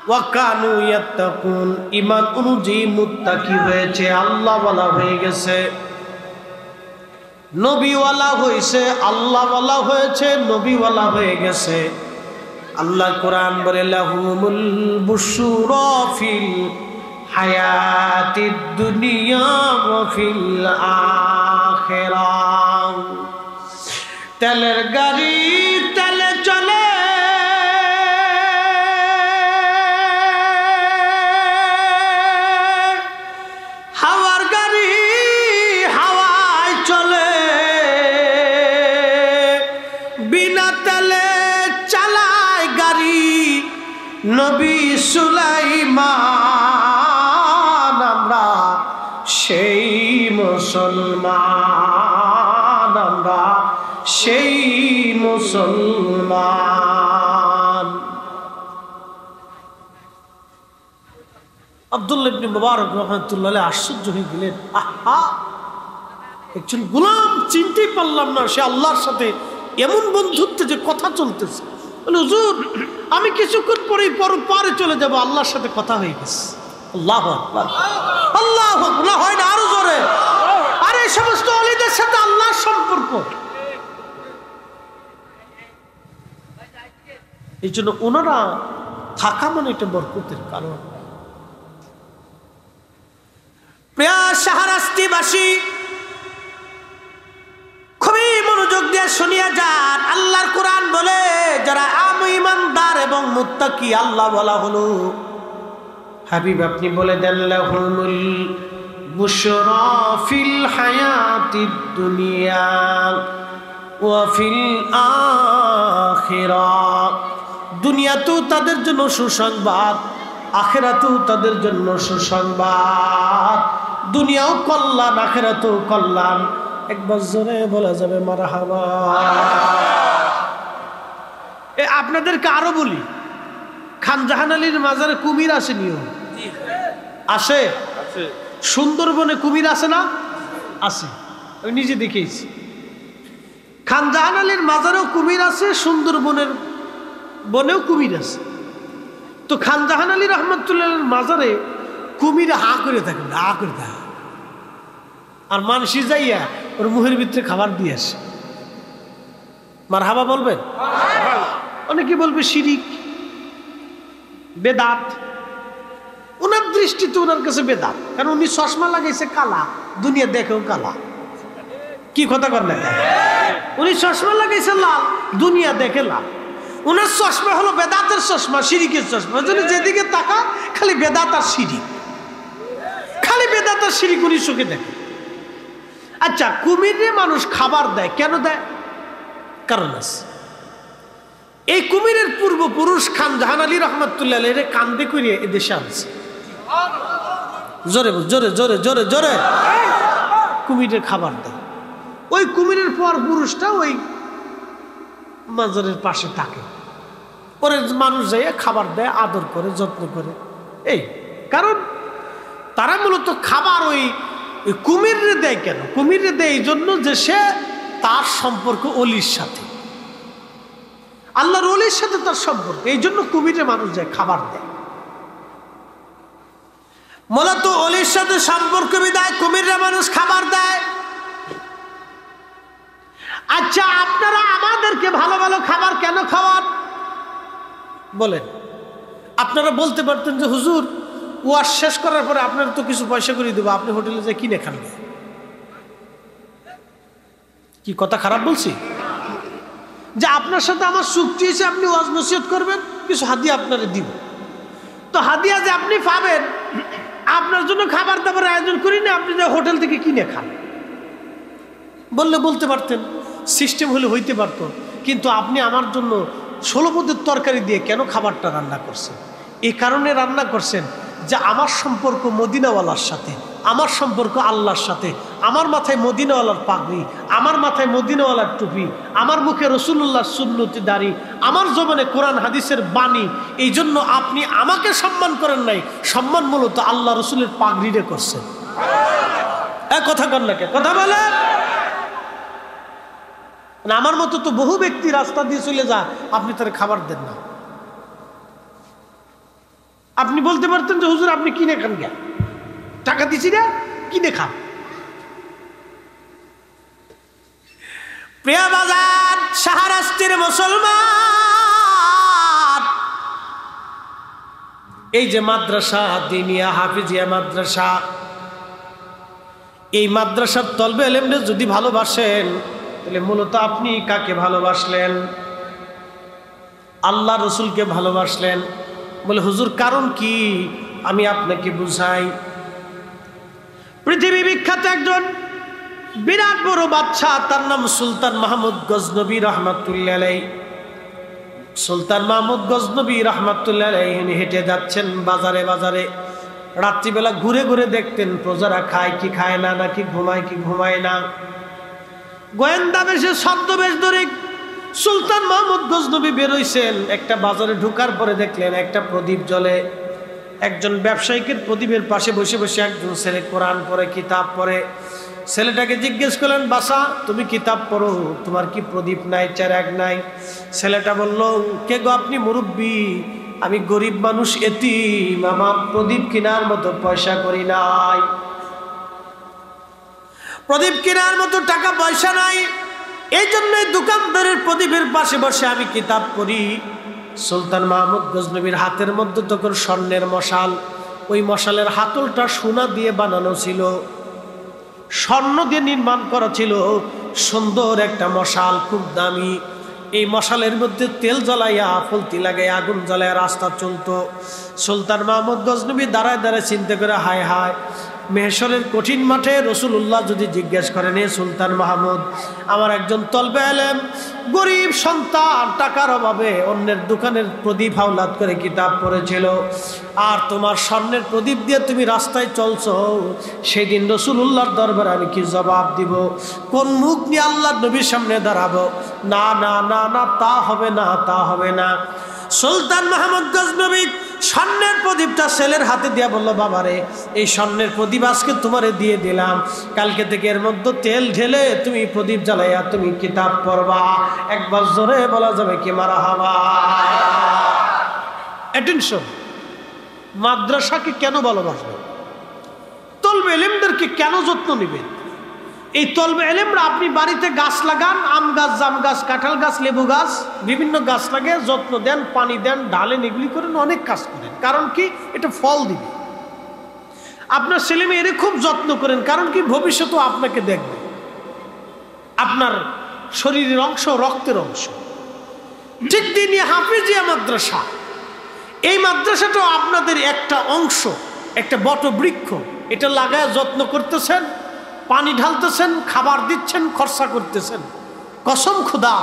ওয়া কানু ইয়াত্তাকুন, ঈমান অনুযায়ী মুত্তাকি হয়েছে, আল্লাহওয়ালা হয়ে গেছে, নবীওয়ালা হয়েছে, আল্লাহওয়ালা হয়েছে, নবীওয়ালা হয়ে গেছে। আল্লাহ কোরআন বলে লাহুমুল বুশরা ফিল হায়াতিদ দুনিয়া ওয়া ফিল আখিরাহ। তেলের গাড়ি তেলে চলে, হাওয়ার গাড়ি হাওয়ায় চলে, বিনা তেলে চালায় গাড়ি নবী সুলাইমান। আমরা সেই মুসলমান, আমরা সেই মুসলমান। আব্দুল্লাহ ইবনে মুবারক রাহমাতুল্লাহ আলাইহি আশ্চর্য হয়ে গেলেন, আহা, একজন গোলাম চিনতেই পারলাম না, সে আল্লাহর সাথে এমন বন্ধুত্বে যে কথা চলতেছে। বলে হুজুর আমি কিছুক্ষণ পরেই পারে চলে যাব, আল্লাহর সাথে কথা হয়ে গেছে। আল্লাহু আকবার, আল্লাহু আকবার, হয় না, আরো জোরে। আর এই সমস্ত ওলিদের সাথে আল্লাহর সম্পর্ক, এই জন্য ওনারা থাকা মানে এটা বরকতের কারণ। প্রিয় শাহরাস্তিবাসী, খুবই মনোযোগ দিয়ে শুনিয়া যান। আল্লাহর কোরআন বলে যারা ঈমানদার এবং মুত্তাকি আল্লাহ বলা হলো, হাবিব আপনি বলে দেন লাহুমুল বুশরা ফিল হায়াতিদ দুনিয়া ওয়া ফিল আখিরাহ। দুনিয়াতেও তাদের জন্য সুসংবাদ, আখিরাতেও তাদের জন্য সুসংবাদ। দুনিয়াও কল্যাণ, আখিরাতেও কল্যাণ। একবার জোরে বলা যাবে মারহাবা। আপনাদেরকে আরো বলি, খান জাহান আলীর মাজারে কুমির আসেনিও? আসে। সুন্দরবনে কুমির আছে না? আছে, আমি নিজে দেখেছি। খান জাহান আলীর মাজারেও কুমির আছে, সুন্দরবনের বনেও কুমির আছে। তো খান জাহান আলী রহমতুল্লাহ মাজারে কুমির হা করে থাকে, হা করে থাকে, আর মানুষই যাইয়া ওর মুখের ভিতরে খাবার দিয়ে আসে। মারহাবা বলবেন? অনেকে বলবে শিরিক, বেদাত। ওনার দৃষ্টিতে ওনার কাছে বেদাত, কারণ উনি চশমা লাগাইছে কালা, দুনিয়া দেখেও কালা। কি কথা কর না? উনি চশমা লাগাইছে লাল, দুনিয়া দেখে লাল। উনার চশমা হলো বেদাতের চশমা, শিরিকের চশমা। যেদিকে তাকা খালি বেদাত আর শিরিক, খালি বেদাত আর শিরিক উনি চোখে দেখে। আচ্ছা, কুমিরে মানুষ খাবার দেয়, কেন দেয়? কারণ আছে। এই কুমিরের পূর্বপুরুষ খান জাহান আলী রহমতুল্লাহ এর কান্দে করিয়ে এদেশে আনছে। জোরে জোরে জোরে জোরে জোরে কুমিরের খাবার দেয়। ওই কুমিরের পর পুরুষটা ওই মাজারের পাশে থাকে, ওরে মানুষ যাইয়া খাবার দেয়, আদর করে, যত্ন করে। এই কারণ তারা মূলত খাবার ওই কুমিরে দেয়। কেন কুমিরে দেয়? এই জন্য যে সে তার সম্পর্ক অলির সাথে, আল্লাহর অলির সাথে তার সম্পর্ক, এই জন্য কুমিরে মানুষ যায় খাবার দেয়। মূলত অলির সাথে সম্পর্ক বিদায় কুমিরে মানুষ খাবার দেয়। আচ্ছা, আপনারা আমাদেরকে ভালো ভালো খাবার কেন খাওয়ান বলেন? আপনারা বলতে পারতেন যে হুজুর ওয়াজ শেষ করার পরে আপনার তো কিছু পয়সা করে দেবো, আপনি হোটেলে যে কিনে খান। কি কথা খারাপ বলছি? যে আপনার সাথে আমার চুক্তি হয়েছে, আপনি ওয়াজ নসিহত করবেন, কিছু হাদিয়া আপনারা দিব। তো হাদিয়া যে আপনি পাবেন, আপনার জন্য খাবার দাবার আয়োজন করি না, আপনি যে হোটেল থেকে কিনে খান। বললে বলতে পারতেন, সিস্টেম হলে হইতে পারত। কিন্তু আপনি আমার জন্য 16 পদের তরকারি দিয়ে কেন খাবারটা রান্না করছেন? এই কারণে রান্না করছেন যে আমার সম্পর্ক মদিনাওয়ালার সাথে, আমার সম্পর্ক আল্লাহর সাথে। আমার মাথায় মদিনাওয়ালার পাগড়ি, আমার মাথায় মদিনাওয়ালার টুপি, আমার মুখে রাসূলুল্লাহর সুন্নতি দাড়ি, আমার জবানে কোরআন হাদিসের বাণী। এই জন্য আপনি আমাকে সম্মান করেন নাই, সম্মান মূলত আল্লাহ রসুলের পাগড়িরে করছেন। কথা কর না, কে কথা বলে? আমার মতো তো বহু ব্যক্তি রাস্তা দিয়ে চলে যায়, আপনি তার খাবার দেন না। আপনি বলতে পারতেন যে হুজুর আপনি কিনে খান, গে টাকা দিছি না, কিনে খান। প্রিয় বাজার শাহরাস্তির মুসলমান, এই যে মাদ্রাসা, দিনিয়া হাফিজিয়া মাদ্রাসা, এই মাদ্রাসার তলবে এলেমরে যদি ভালোবাসেন, তাহলে মূলত আপনি কাকে ভালোবাসলেন? আল্লাহ রসুলকে ভালোবাসলেন। বলে হুজুর কারণ কি? আমি আপনাকে বুঝাই। পৃথিবী বিখ্যাত একজন বিরাট বড় বাদশা, তার নাম সুলতান মাহমুদ গজনবী রহমাতুল্লাহ আলাইহি। সুলতান মাহমুদ গজনবী রহমাতুল্লাহ আলাইহি হেঁটে যাচ্ছেন বাজারে বাজারে। রাত্রিবেলা ঘুরে ঘুরে দেখতেন প্রজারা খায় কি খায় না, নাকি ঘুমায় কি ঘুমায় না। গোয়েন্দা বেশে ছদ্মবেশ ধরে সুলতান মাহমুদ গজনবী বেরোইছেন। একটা বাজারে ঢুকার পরে দেখলেন একটা প্রদীপ জ্বলে। একজন ব্যবসায়িকের প্রদীপের পাশে বসে বসে একজন ছেলে কোরআন পড়ে, কিতাব পড়ে। ছেলেটাকে জিজ্ঞেস করলেন, বাসা তুমি কিতাব পড়ো, তোমার কি প্রদীপ নাই, চেরাগ নাই? ছেলেটা বলল, কে গো আপনি? মুরব্বী, আমি গরিব মানুষ, এতিম, আমার প্রদীপ কেনার মতো পয়সা করি নাই, প্রদীপ কেনার মতো টাকা পয়সা নাই, এই জন্যই দোকানদারের প্রদীপের পাশে বসে আমি কিতাব পড়ি। সুলতান মাহমুদ গজনবীর হাতের মধ্যে তখন স্বর্ণের মশাল। ওই মশালের হাতলটা সোনা দিয়ে বানানো ছিল, স্বর্ণ দিয়ে নির্মাণ করা ছিল। সুন্দর একটা মশাল, খুব দামি। এই মশালের মধ্যে তেল জ্বালাইয়া, ফলতি লাগাইয়া, আগুন জ্বালাইয়া রাস্তা চলতো। সুলতান মাহমুদ গজনবী দাঁড়ায় দাঁড়ায় চিন্তা করে, হায় হায়, মেহেশরের কঠিন মাঠে রাসূলুল্লাহ যদি জিজ্ঞেস করেন, এ সুলতান মাহমুদ, আমার একজন তলবে আলেম, গরিব সন্তান, টাকার অভাবে অন্যের দোকানের প্রদীপ হাওলাত করে কিতাব পড়েছিল, আর তোমার স্বর্ণের প্রদীপ দিয়ে তুমি রাস্তায় চলছো, সেই দিন রাসূলুল্লাহর দরবারে আমি কি জবাব দিব? কোন মুখ নিয়ে আল্লাহর নবীর সামনে দাঁড়াবো? না না না না, তা হবে না, তা হবে না। সুলতান মাহমুদ গজনবী স্বর্ণের প্রদীপটা ছেলের হাতে দিয়া বলল, বাবারে এই স্বর্ণের প্রদীপ আজকে তোমারে দিয়ে দিলাম, কালকে থেকে এর মধ্যে তেল ঢেলে তুমি প্রদীপ জ্বালাইয়া তুমি কিতাব পড়বা। একবার জোরে বলা যাবে কি মারহাবা। অ্যাটেনশন, মাদ্রাসাকে কেন ভালোবাসবেন? তলবে ইলমদেরকে কেন যত্ন নেবেন? এই তলবে ইলমরা আপনি বাড়িতে গাছ লাগান, আম গাছ, জাম গাছ, কাঁঠাল গাছ, লেবু গাছ, বিভিন্ন গাছ লাগিয়ে যত্ন দেন, পানি দেন, ঢালেন, এগুলি করেন, অনেক কাজ করেন। কারণ কি? এটা ফল দিবে। আপনার ছেলে মেয়েরে খুব যত্ন করেন, কারণ কি? ভবিষ্যতেও আপনাকে দেখবে, আপনার শরীরের অংশ, রক্তের অংশ। ঠিক দিনই হাফিজিয়া মাদ্রাসা, এই মাদ্রাসাটাও আপনাদের একটা অংশ, একটা বটবৃক্ষ। এটা লাগায় যত্ন করতেছেন, পানি ঢালতেছেন, খাবার দিচ্ছেন, খরচা করতেছেন। কসম খোদা,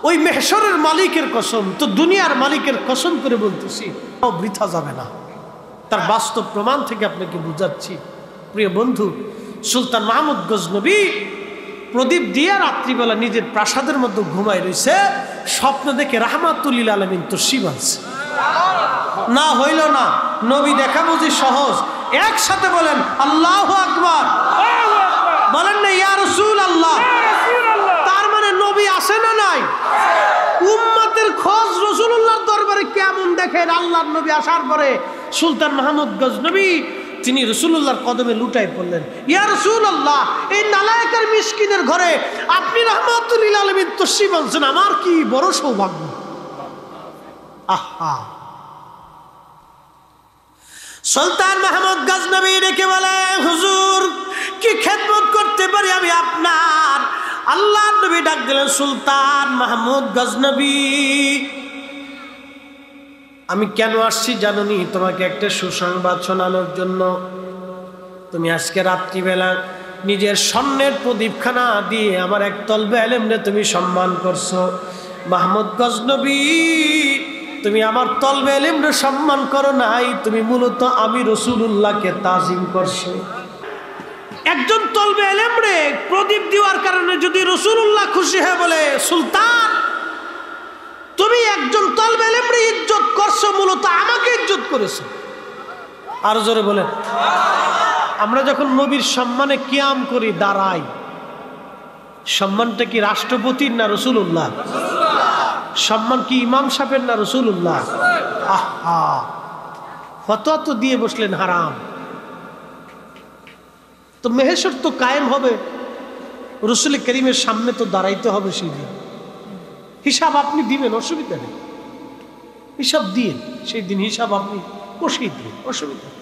ওই মেহশরের মালিকের কসম, তো দুনিয়ার মালিকের কসম করে বলতেছি, বৃথা যাবে না। তার বাস্তব প্রমাণ থেকে আপনাকে বুঝাচ্ছি। প্রিয় বন্ধু, সুলতান মাহমুদ গজনবী প্রদীপ দিয়ে রাত্রিবেলা নিজের প্রাসাদের মধ্যে ঘুমাই রয়েছে, স্বপ্ন দেখে রাহমাতুল লিল আলামিন তশরিফ আনছে। না হইল না, নবী দেখা বুঝি সহজ। একসাথে বলেন আল্লাহু আকবার, বলেন না ইয়া রাসূলুল্লাহ। তার মানে নবী আসে না নাই? উম্মতের খোঁজ রাসূলুল্লাহর দরবারে কেমন দেখেন। আল্লাহর নবী আসার পরে সুলতান মাহমুদ গজনবী তিনি রাসূলুল্লাহর কদমে লুটাই পড়লেন। ইয়া রাসূলুল্লাহ, এই নালায়েকের মিসকিনের ঘরে আপনি রাহমাতুল লিল আলামিন তশরিফ আনছেন, আমার কি বড় সৌভাগ্য। আহা, সুলতান মাহমুদ গজনবী ডেকে বলে, হুজুর কি খেদমত করতে পারি আমি আপনার? আল্লাহর নবী ডাক দিলেন, সুলতান মাহমুদ গজনবী, আমি কেন আসছি জানোনি? তোমাকে একটা সুসংবাদ শোনানোর জন্য। তুমি আজকে রাত্রিবেলা নিজের স্বর্ণের প্রদীপখানা দিয়ে আমার এক তলবে ইলমরে তুমি সম্মান করছো। মাহমুদ গজনবী, তুমি আমার তলবে ইলমরে সম্মান করো নাই, তুমি মূলত আমি রাসূলুল্লাহকে তাজিম করছো। একজন তলবে ইলমরে প্রদীপ দেওয়ার কারণে যদি রাসূলুল্লাহ খুশি হয়ে বলে, সুলতান তুমি একজন তলবে ইলমরে ইজ্জত করছো, মূলত আমাকে ইজ্জত করেছো। আর জোরে বলেন। আমরা যখন নবীর সম্মানে কিয়াম করি, দাঁড়াই, সম্মানটা কি রাষ্ট্রপতির না রাসূলুল্লাহ? সম্মান কি ইমাম সাহেবের না রাসূলুল্লাহ? আহা, ফতোয়া তো দিয়ে বসলেন হারাম। তো মেহেশর তো কায়েম হবে, রাসূল করিমের সামনে তো দাঁড়াইতে হবে। সেই দিন হিসাব আপনি দিবেন, অসুবিধা নেই, হিসাব দিয়ে সেই দিন হিসাব আপনি বসিয়ে দিবেন, অসুবিধা নেই।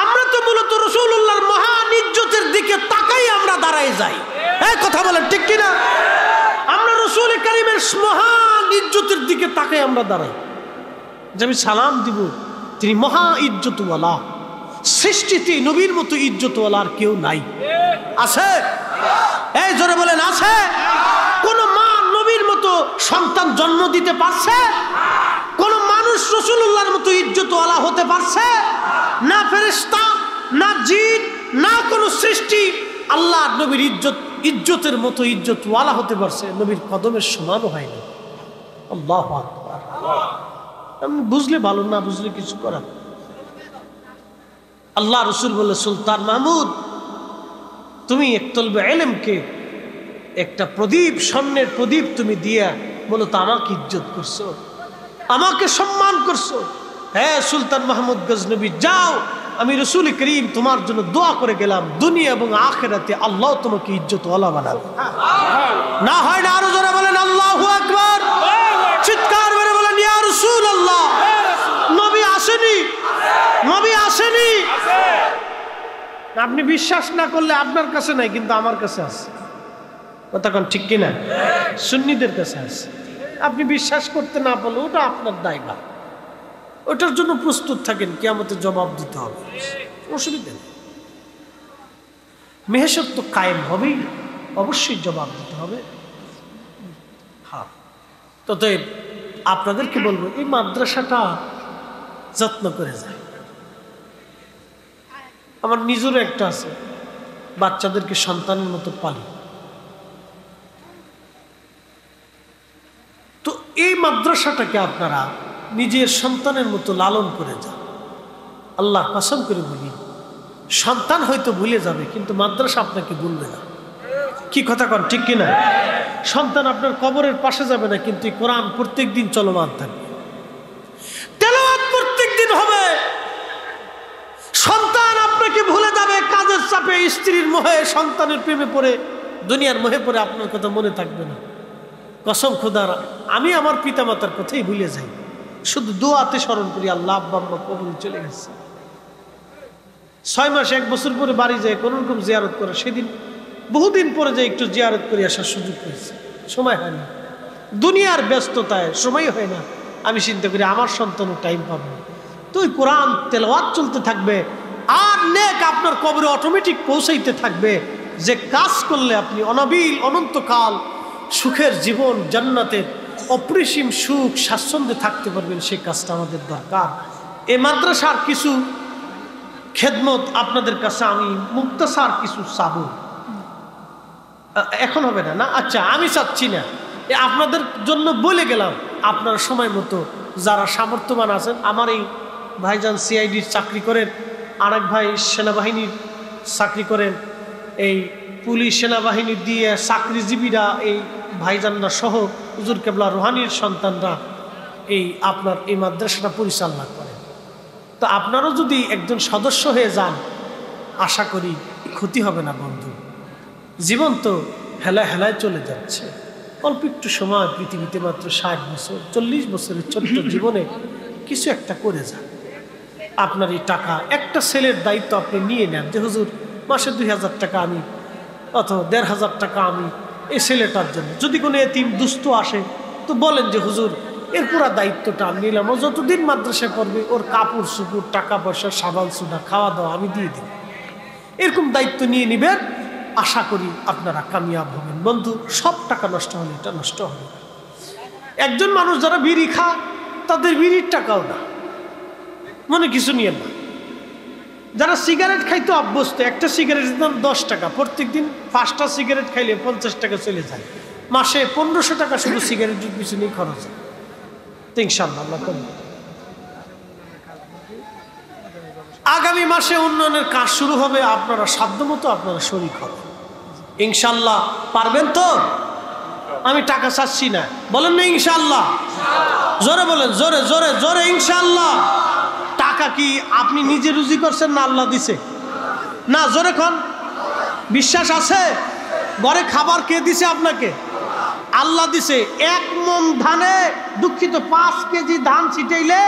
আমরা তো মূলত রাসূলুল্লাহর মহান ইজ্জতের দিকে তাকাই আমরা দাঁড়ায় যাই। এই কথা বলেন ঠিক কিনা? আমরা রাসূল করিমের মহান ইজ্জতের দিকে তাকাই আমরা দাঁড়াই, যে আমি সালাম দিব, তিনি মহা ইজ্জতওয়ালা। সৃষ্টিতে নবীর মতো ইজ্জতওয়ালা আর কেউ নাই। আছে? এই জোরে বলেন, আছে? কোন মা নবীর মতো সন্তান জন্ম দিতে পারছে? কোন মানুষ রাসূলুল্লাহর মতো ইজ্জতওয়ালা হতে পারছে? না ফেরেশতা, না জিন, না কোন সৃষ্টি আল্লাহ নবীর ইজ্জতের মতো ইজ্জতওয়ালা হতে পারছে? নবীর কদমের সমানও হয়নি। আল্লাহু আকবার। আমি বুঝলে ভালো, না বুঝলে কিছু করার। আল্লাহ রসুল বলে, সুলতান মাহমুদ, তুমি একতলবে ইলমকে একটা প্রদীপ, স্বর্ণের প্রদীপ তুমি দিয়া মূলত আমাকে ইজ্জত করছো, আমাকে সম্মান করছো। হ্যাঁ সুলতান মাহমুদ গজনবী, যাও, আমি রাসূল করিম তোমার জন্য দোয়া করে গেলাম, দুনিয়া এবং আখিরাতে আল্লাহ তোমাকে ইজ্জতওয়ালা বানাবে। না হয় না? আরো জোরে বলেন আল্লাহু আকবার, চিৎকার করে বলেন ইয়া রাসূলুল্লাহ। নবী আসেনি? নবী আসেনি? আপনি বিশ্বাস না করলে আপনার কাছে নাই, কিন্তু আমার কাছে আছে। কথা কোন ঠিক কিনা? সুন্নিদের কাছে আছে। আপনি বিশ্বাস করতে না পারলে ওটা আপনার দায়ভার, ওটার জন্য প্রস্তুত থাকেন, কিয়ামতে জবাব দিতে হবে, অসুবিধা নেই। মেহেশর তো কায়েম হবেই, অবশ্যই জবাব দিতে হবে। হ্যাঁ, ততএব আপনাদেরকে বলবো, এই মাদ্রাসাটা যত্ন করে যায়। আমার নিজেরও একটা আছে, বাচ্চাদেরকে সন্তানের মতো পালি। তো এই মাদ্রাসাটাকে আপনারা নিজের সন্তানের মতো লালন করে যান। আল্লাহ কসম করে বলি, সন্তান হয়তো ভুলে যাবে কিন্তু মাদ্রাসা আপনাকে ভুলবে না। কি কথা কন, ঠিক কিনা? সন্তান আপনার কবরের পাশে যাবে না, কিন্তু কোরআন প্রত্যেক দিন চলমান থাকবে, তেলাওয়াত প্রত্যেক দিন হবে। সন্তান আপনাকে ভুলে যাবে কাজের চাপে, স্ত্রীর মোহে, সন্তানের প্রেমে পড়ে, দুনিয়ার মোহে পড়ে আপনার কথা মনে থাকবে না। কসম খোদার, আমি আমার পিতামাতার কথাই ভুলে যাই, শুধু দোয়াতে স্মরণ করি, আল্লাহ আব্বা আম্মা কবরে চলে গেছে। 6 মাস 1 বছর পরে বাড়ি যায় কোন রকম জিয়ারত করে, সেদিন বহুদিন পরে যায় একটু জিয়ারত করে আসার সুযোগ পেয়েছে, সময় হয় না, দুনিয়ার ব্যস্ততায় সময় হয় না। আমি চিন্তা করি আমার সন্তানও টাইম পাবে না। তো ওই কোরআন তেলাওয়াত চলতে থাকবে, আর নেক আপনার কবরে অটোমেটিক পৌঁছাইতে থাকবে। যে কাজ করলে আপনি অনাবিল অনন্তকাল সুখের জীবন, জান্নাতের অপরিসীম সুখ স্বাচ্ছন্দ্যে থাকতে পারবেন, সেই কাজটা আমাদের দরকার। এই মাদ্রাসার কিছু খেদমত আপনাদের কাছে আমি মুক্তাসার কিছু চাবো, এখন হবে না? না, আচ্ছা, আমি চাচ্ছি না, আপনাদের জন্য বলে গেলাম। আপনারা সময় মতো যারা সামর্থ্যবান আছেন, আমার এই ভাইজান সিআইডির চাকরি করেন, আর এক ভাই সেনাবাহিনীর চাকরি করেন, এই পুলিশ সেনাবাহিনী দিয়ে চাকরিজীবীরা, এই ভাইজানরা সহ হুজুর কেবলা রুহানির সন্তানরা এই আপনার এই মাদ্রাসাটা পরিচালনা করেন। তো আপনারাও যদি একজন সদস্য হয়ে যান, আশা করি ক্ষতি হবে না বন্ধু। জীবন তো হেলায় হেলায় চলে যাচ্ছে, অল্প একটু সময় পৃথিবীতে, মাত্র 60 বছর 40 বছরের ছোট্ট জীবনে কিছু একটা করে যান। আপনার এই টাকা, একটা ছেলের দায়িত্ব আপনি নিয়ে নেন যে হুজুর মাসে 2000 টাকা আমি, অথবা 1500 টাকা আমি এই ছেলেটার জন্য। যদি কোনো এতিম দুস্থ আসে তো বলেন যে হুজুর এর পুরা দায়িত্বটা আমি নিলাম, ও যতদিন মাদ্রাসায় পড়বে ওর কাপড় চুপুর, টাকা পয়সা, সাবান সুদা, খাওয়া দাওয়া আমি দিয়ে দিই। এরকম দায়িত্ব নিয়ে নিবেন, আশা করি আপনারা কামিয়াব হবেন। বন্ধু, সব টাকা নষ্ট হলে এটা নষ্ট হবে না। একজন মানুষ যারা বিড়ি খায় তাদের বিড়ির টাকাও না, মনে কিছু নিয়ে না। যারা সিগারেট খাইতে অভ্যস্ত, একটা সিগারেটের দাম 10 টাকা, প্রত্যেক দিন 5টা সিগারেট খাইলে 50 টাকা চলে যায়, মাসে 1500 টাকা শুধু সিগারেটের পিছনেই খরচ হয়। ইনশাআল্লাহ আল্লাহ করবে। আগামী মাসে উন্নয়নের কাজ শুরু হবে, আপনারা সাধ্যমতো আপনারা শরীক হবেন ইনশাআল্লাহ। পারবেন তো? আমি টাকা চাচ্ছি না, বলেন না ইনশাআল্লাহ? জোরে বলেন, জোরে জোরে জোরে ইনশাআল্লাহ। টাকা কি আপনি নিজে রুজি করছেন না আল্লাহ দিছে? না, জোরে কোন বিশ্বাস আছে? ঘরে খাবার কে দিছে আপনাকে? আল্লাহ দিছে। 1 মণ ধানে, দুঃখিত, 5 কেজি ধান ছিটাইলে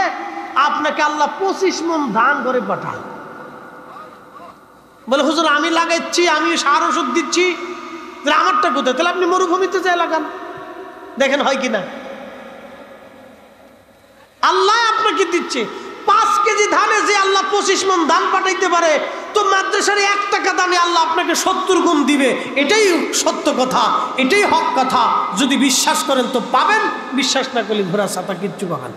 আপনাকে আল্লাহ 25 মণ ধান ঘরে পাঠান। বলে হুজুর আমি লাগাচ্ছি, আমি সার ওষুধ দিচ্ছি, তাহলে আমারটা কোথায়? তাহলে আপনি মরুভূমিতে যাই লাগান, দেখেন হয় কিনা। আল্লাহ আপনাকে দিচ্ছে 5 কেজি ধানে, যে আল্লাহ 25 মণ ধান পাঠাইতে পারে, তো মাদ্রাসার 1 টাকা দানে আল্লাহ আপনাকে 70 গুণ দিবে। এটাই সত্য কথা, এটাই হক কথা। যদি বিশ্বাস করেন তো পাবেন, বিশ্বাস না করলে ঘোড়া ছাতা কিচ্ছু পাবেন।